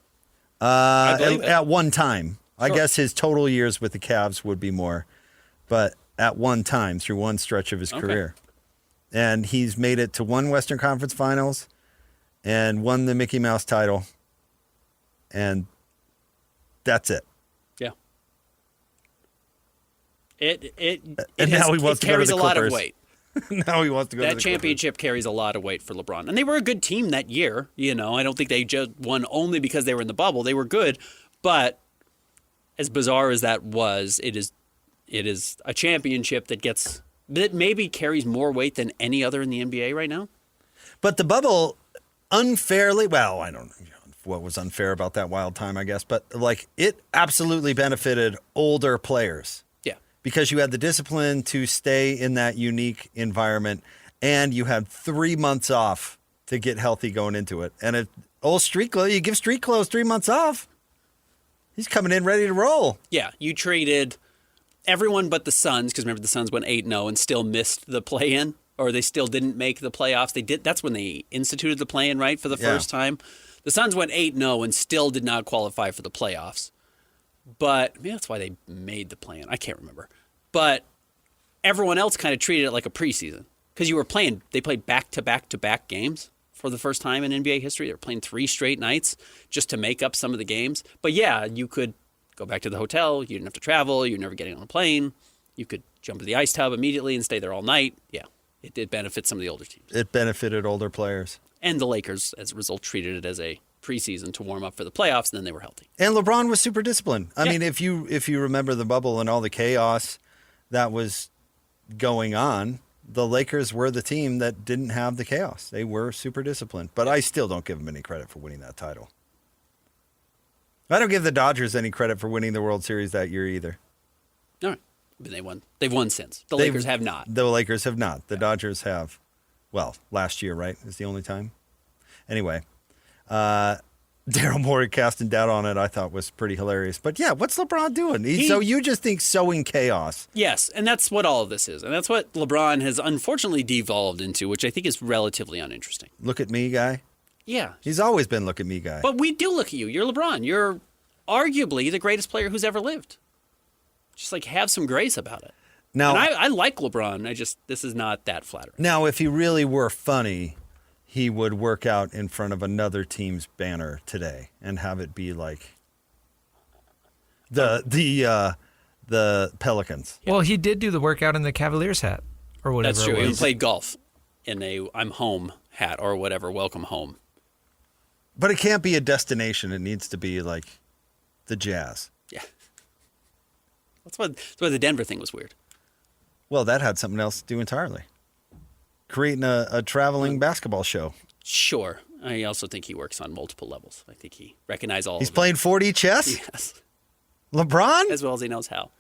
At one time. Sure. I guess his total years with the Cavs would be more, but at one time through one stretch of his career. And he's made it to one Western Conference Finals and won the Mickey Mouse title. And that's it. Yeah. And now he wants to go to the Clippers. Carries a lot of weight. Now he wants to go to the That championship carries a lot of weight for LeBron. And they were a good team that year. I don't think they just won only because they were in the bubble. They were good. But as bizarre as that was, it is a championship that maybe carries more weight than any other in the NBA right now. But the bubble unfairly, well, I don't know what was unfair about that wild time, I guess, but it absolutely benefited older players. Yeah. Because you had the discipline to stay in that unique environment, and you had 3 months off to get healthy going into it. And you give street clothes 3 months off. He's coming in ready to roll. Yeah, you traded everyone but the Suns, because remember the Suns went 8-0 and still missed the play-in, or they still didn't make the playoffs. That's when they instituted the play-in, right, for the first time. The Suns went 8-0 and still did not qualify for the playoffs. But maybe that's why they made the play-in. I can't remember. But everyone else kind of treated it like a preseason, because they played back-to-back-to-back games. For the first time in NBA history. They were playing 3 straight nights just to make up some of the games. But yeah, you could go back to the hotel. You didn't have to travel. You're never getting on a plane. You could jump to the ice tub immediately and stay there all night. Yeah, it did benefit some of the older teams. It benefited older players. And the Lakers, as a result, treated it as a preseason to warm up for the playoffs, and then they were healthy. And LeBron was super disciplined. I mean, if you remember the bubble and all the chaos that was going on, the Lakers were the team that didn't have the chaos. They were super disciplined. But I still don't give them any credit for winning that title. I don't give the Dodgers any credit for winning the World Series that year either. All right. But they won. They've won since. The Lakers have not. The Lakers have not. The Dodgers have. Well, last year, right, is the only time. Anyway, Daryl Morey casting doubt on it I thought was pretty hilarious. But yeah, what's LeBron doing? So you just think sowing chaos. Yes, and that's what all of this is. And that's what LeBron has unfortunately devolved into, which I think is relatively uninteresting. Look at me, guy. Yeah. He's always been look at me, guy. But we do look at you. You're LeBron. You're arguably the greatest player who's ever lived. Just like have some grace about it. Now, and I like LeBron. This is not that flattering. Now, if he really were funny, he would work out in front of another team's banner today and have it be like the Pelicans. Well, he did do the workout in the Cavaliers hat or whatever. That's true. It He was. played golf in a I'm home hat or whatever. Welcome home. But it can't be a destination. It needs to be like the Jazz. Yeah. That's why the Denver thing was weird. Well, that had something else to do entirely. Creating a traveling basketball show. Sure. I also think he works on multiple levels. I think he recognizes all He's of it. playing 4D chess? Yes. LeBron? As well as he knows how.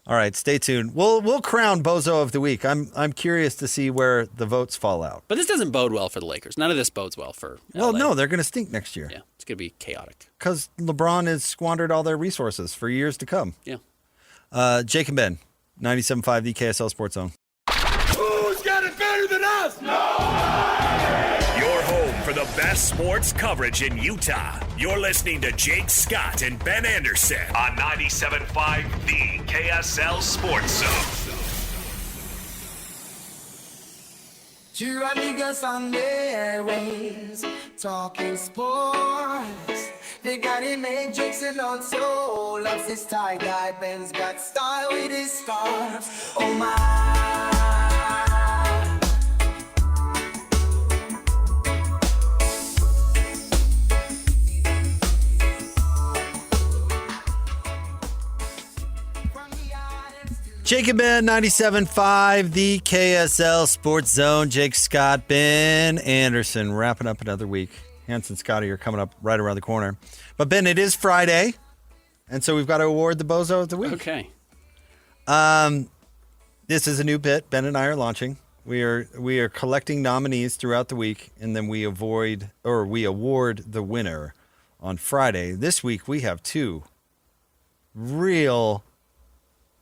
All right, stay tuned. We'll crown Bozo of the Week. I'm curious to see where the votes fall out. But this doesn't bode well for the Lakers. None of this bodes well for Well, LA. no, they're going to stink next year. Yeah, it's going to be chaotic. Because LeBron has squandered all their resources for years to come. Yeah. Jake and Ben, 97.5, the KSL Sports Zone. Who's got it better than us? Your home for the best sports coverage in Utah. You're listening to Jake Scott and Ben Anderson on 97.5 The KSL Sports Zone. Two niggas on their ways, talking sports. They got him made Jason on soul. Loves his tie guy, Ben's got style with his scarf. Oh my. Jake and Ben, 97.5, the KSL Sports Zone. Jake Scott, Ben Anderson, wrapping up another week. Hans and Scotty are coming up right around the corner. But Ben, it is Friday, and so we've got to award the Bozo of the Week. Okay. This is a new bit Ben and I are launching. We are collecting nominees throughout the week, and then we award the winner on Friday. This week we have two real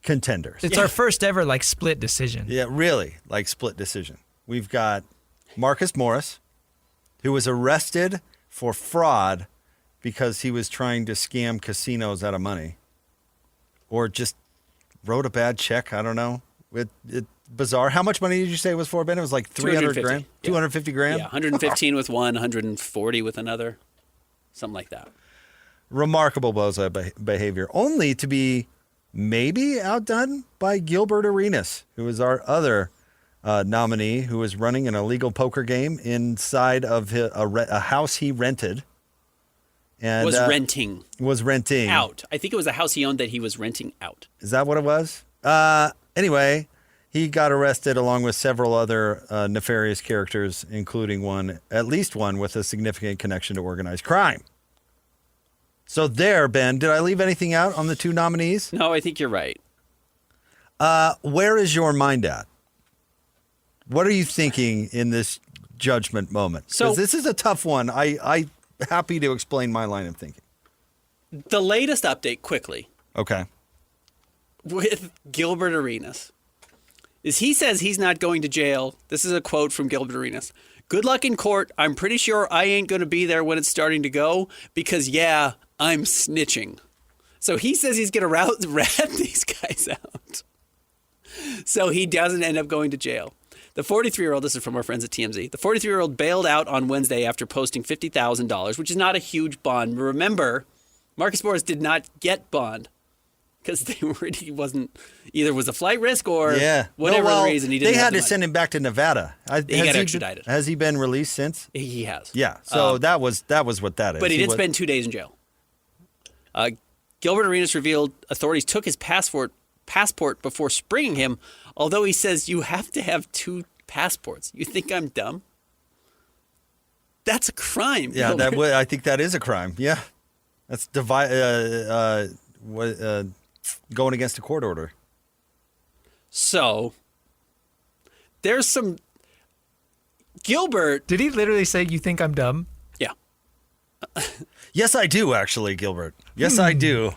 contenders. It's our first ever split decision. Yeah, really, split decision. We've got Marcus Morris, who was arrested for fraud because he was trying to scam casinos out of money, or just wrote a bad check. I don't know. It bizarre. How much money did you say it was for, Ben? It was like 300 grand, 250 grand. Yeah, 115 with one, 140 with another, something like that. Remarkable Bozo behavior, only to be maybe outdone by Gilbert Arenas, who is our other nominee, who was running an illegal poker game inside of a house he rented. And was renting out. I think it was a house he owned that he was renting out. Is that what it was? Anyway, he got arrested along with several other nefarious characters, including at least one with a significant connection to organized crime. So there, Ben, did I leave anything out on the two nominees? No, I think you're right. Where is your mind at? What are you thinking in this judgment moment? Because this is a tough one. I'm happy to explain my line of thinking. The latest update, quickly. Okay. With Gilbert Arenas is he says he's not going to jail. This is a quote from Gilbert Arenas. Good luck in court. I'm pretty sure I ain't going to be there when it's starting to go because, I'm snitching. So he says he's going to rat these guys out so he doesn't end up going to jail. The 43-year-old, this is from our friends at TMZ, the 43-year-old bailed out on Wednesday after posting $50,000, which is not a huge bond. Remember, Marcus Morris did not get bond because he wasn't either was a flight risk or whatever the reason he didn't. They have had the to money. send him back to Nevada. He got extradited. Has he been released since? He has. Yeah. So that was what that is. But he did spend 2 days in jail. Gilbert Arenas revealed authorities took his passport before springing him, although he says you have to have two passports. You think I'm dumb? That's a crime. Yeah, I think that is a crime. Yeah. That's going against a court order. So there's some Gilbert. Did he literally say, "You think I'm dumb"? Yeah. Yes, I do, actually, Gilbert. Yes, I do.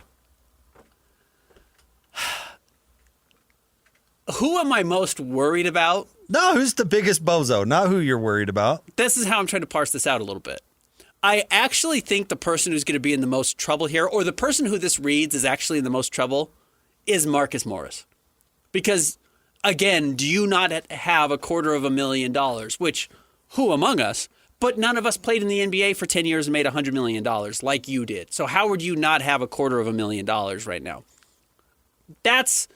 Who am I most worried about? No, who's the biggest bozo? Not who you're worried about. This is how I'm trying to parse this out a little bit. I actually think the person who's going to be in the most trouble here, or the person who this reads is actually in the most trouble, is Marcus Morris. Because, again, do you not have $250,000, which, who among us? But none of us played in the NBA for 10 years and made $100 million like you did. So how would you not have $250,000 right now? That's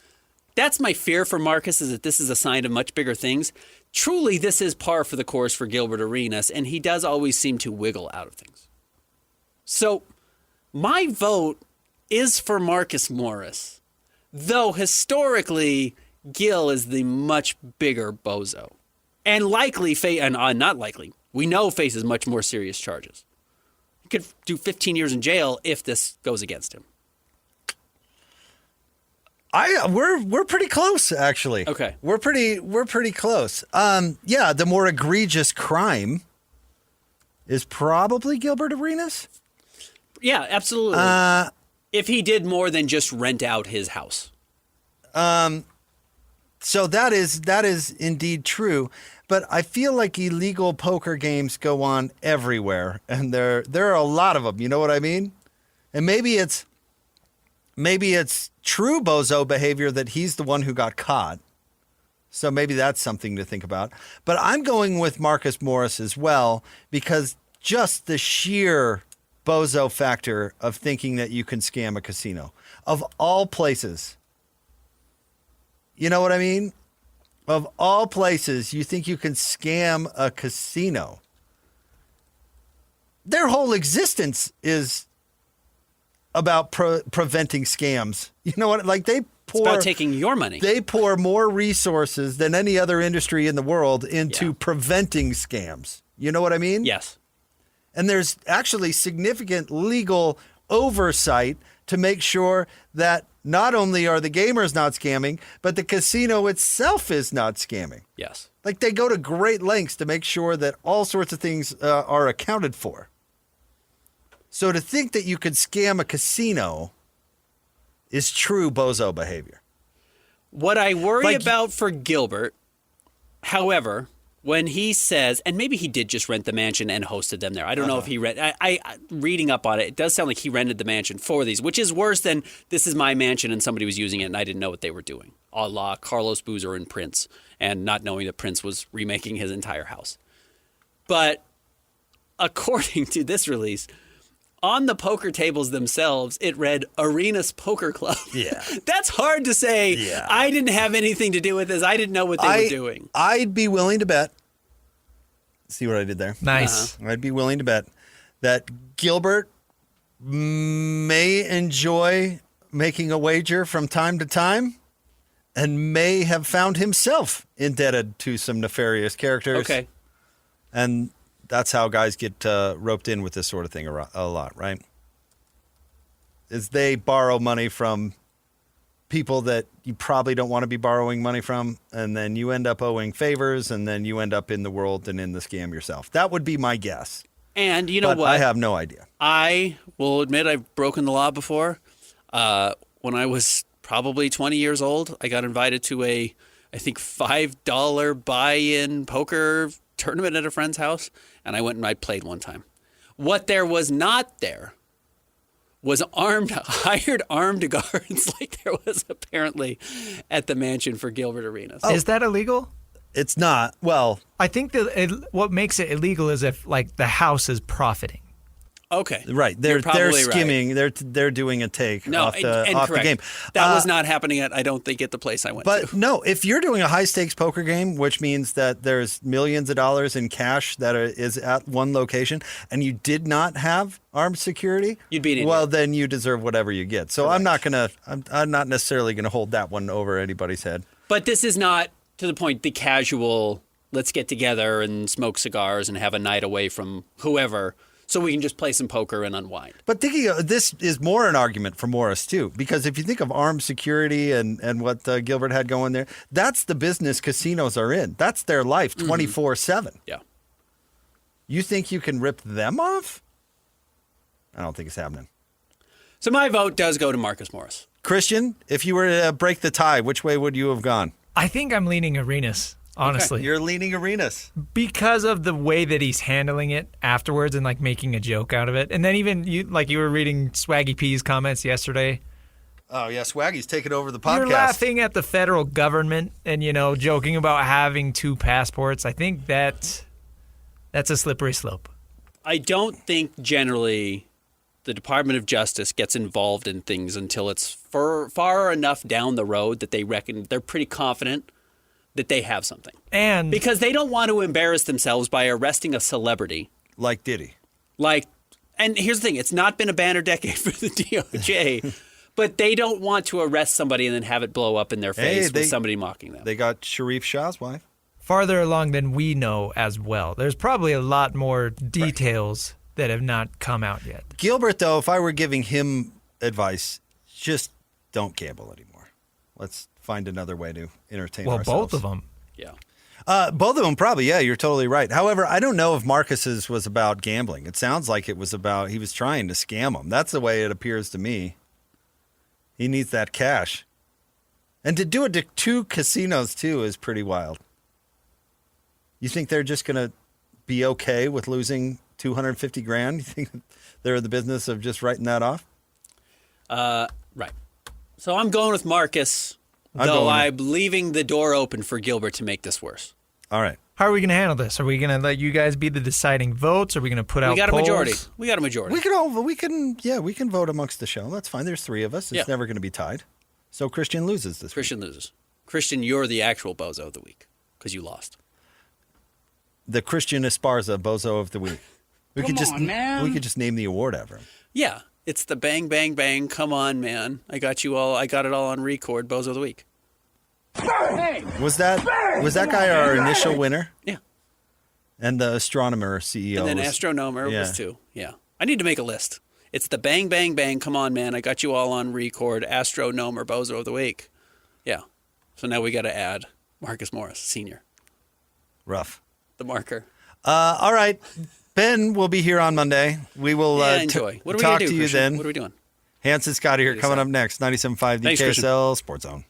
my fear for Marcus, is that this is a sign of much bigger things. Truly, this is par for the course for Gilbert Arenas, and he does always seem to wiggle out of things. So my vote is for Marcus Morris, though historically, Gil is the much bigger bozo. And likely, not likely, we know faces much more serious charges. He could do 15 years in jail if this goes against him. We're pretty close, actually. Okay. We're pretty close. Yeah, the more egregious crime is probably Gilbert Arenas. Yeah, absolutely. If he did more than just rent out his house. So that is indeed true, but I feel like illegal poker games go on everywhere, and there are a lot of them. You know what I mean? And maybe it's true bozo behavior that he's the one who got caught. So maybe that's something to think about. But I'm going with Marcus Morris as well, because just the sheer bozo factor of thinking that you can scam a casino, of all places. You know what I mean? Of all places, you think you can scam a casino. Their whole existence is about preventing scams. You know what? Like it's about taking your money. They pour more resources than any other industry in the world into preventing scams. You know what I mean? Yes. And there's actually significant legal oversight to make sure that not only are the gamers not scamming, but the casino itself is not scamming. Yes. Like they go to great lengths to make sure that all sorts of things are accounted for. So to think that you could scam a casino is true bozo behavior. What I worry about for Gilbert, however, when he says, and maybe he did just rent the mansion and hosted them there. I don't know if he I reading up on it, it does sound like he rented the mansion for these, which is worse than this is my mansion and somebody was using it and I didn't know what they were doing. A la Carlos Boozer and Prince, and not knowing that Prince was remaking his entire house. But according to this release, on the poker tables themselves, it read Arenas Poker Club. Yeah. That's hard to say. Yeah. I didn't have anything to do with this. I didn't know what they were doing. I'd be willing to bet. See what I did there? Nice. I'd be willing to bet that Gilbert may enjoy making a wager from time to time and may have found himself indebted to some nefarious characters. Okay. And that's how guys get roped in with this sort of thing a lot, right? Is they borrow money from people that you probably don't want to be borrowing money from, and then you end up owing favors, and then you end up in the world and in the scam yourself. That would be my guess. And you know what? I have no idea. I will admit I've broken the law before. When I was probably 20 years old, I got invited to I think $5 buy-in poker tournament at a friend's house, and I went and I played one time. What there was not there was hired armed guards like there was apparently at the mansion for Gilbert Arenas. Is that illegal? It's not. Well, I think what makes it illegal is if like the house is profiting. Okay. Right. They're skimming. Right. They're doing a take off the correct. game. That was not happening I don't think at the place I went to. But no, if you're doing a high stakes poker game, which means that there's millions of dollars in cash that is at one location, and you did not have armed security, you'd be an idiot. Well, then you deserve whatever you get. So Correct. I'm not necessarily gonna hold that one over anybody's head. But this is not, to the point, the casual, let's get together and smoke cigars and have a night away from whoever so we can just play some poker and unwind. But thinking this is more an argument for Morris, too, because if you think of armed security and what Gilbert had going there, that's the business casinos are in. That's their life 24/7. Yeah. You think you can rip them off? I don't think it's happening. So my vote does go to Marcus Morris. Christian, if you were to break the tie, which way would you have gone? I think I'm leaning Arenas, honestly. Okay. You're leaning Arenas. Because of the way that he's handling it afterwards and like making a joke out of it. And then even you were reading Swaggy P's comments yesterday. Oh, yeah, Swaggy's taking over the podcast. You're laughing at the federal government and, joking about having 2 passports. I think that's a slippery slope. I don't think generally the Department of Justice gets involved in things until it's far enough down the road that they reckon they're pretty confident that they have something. And because they don't want to embarrass themselves by arresting a celebrity. Like Diddy. And here's the thing, it's not been a banner decade for the DOJ, but they don't want to arrest somebody and then have it blow up in their face with somebody mocking them. They got Sharif Shah's wife. Farther along than we know as well. There's probably a lot more details that have not come out yet. Gilbert, though, if I were giving him advice, just don't gamble anymore. Let's find another way to entertain ourselves. Well, both of them. Yeah. Both of them probably, yeah, you're totally right. However, I don't know if Marcus's was about gambling. It sounds like it was about he was trying to scam him. That's the way it appears to me. He needs that cash. And to do it to 2 casinos, too, is pretty wild. You think they're just going to be okay with losing $250,000? You think they're in the business of just writing that off? Right. So I'm going with Marcus, though I'm leaving the door open for Gilbert to make this worse. All right. How are we going to handle this? Are we going to let you guys be the deciding votes? Are we going to put out polls? We got a majority. We can vote amongst the show. That's fine. There's 3 of us. It's never going to be tied. So Christian loses this week. Loses. Christian, you're the actual Bozo of the week because you lost. The Christian Esparza Bozo of the week. We could just name the award after him. Yeah, it's the bang, bang, bang. Come on, man. I got it all on record. Bozo of the week. Was that guy our initial winner? Yeah. And the astronomer CEO. And then astronomer was too. Yeah. I need to make a list. It's the bang, bang, bang. Come on, man. I got you all on record. Astronomer Bozo of the week. Yeah. So now we got to add Marcus Morris, Sr. Rough. The marker. All right. Ben will be here on Monday. We will enjoy. What are we talk gonna do, to you Christian? then. What are we doing? Hans and Scott here coming up next. 97.5 Thanks, KSL Sports Zone.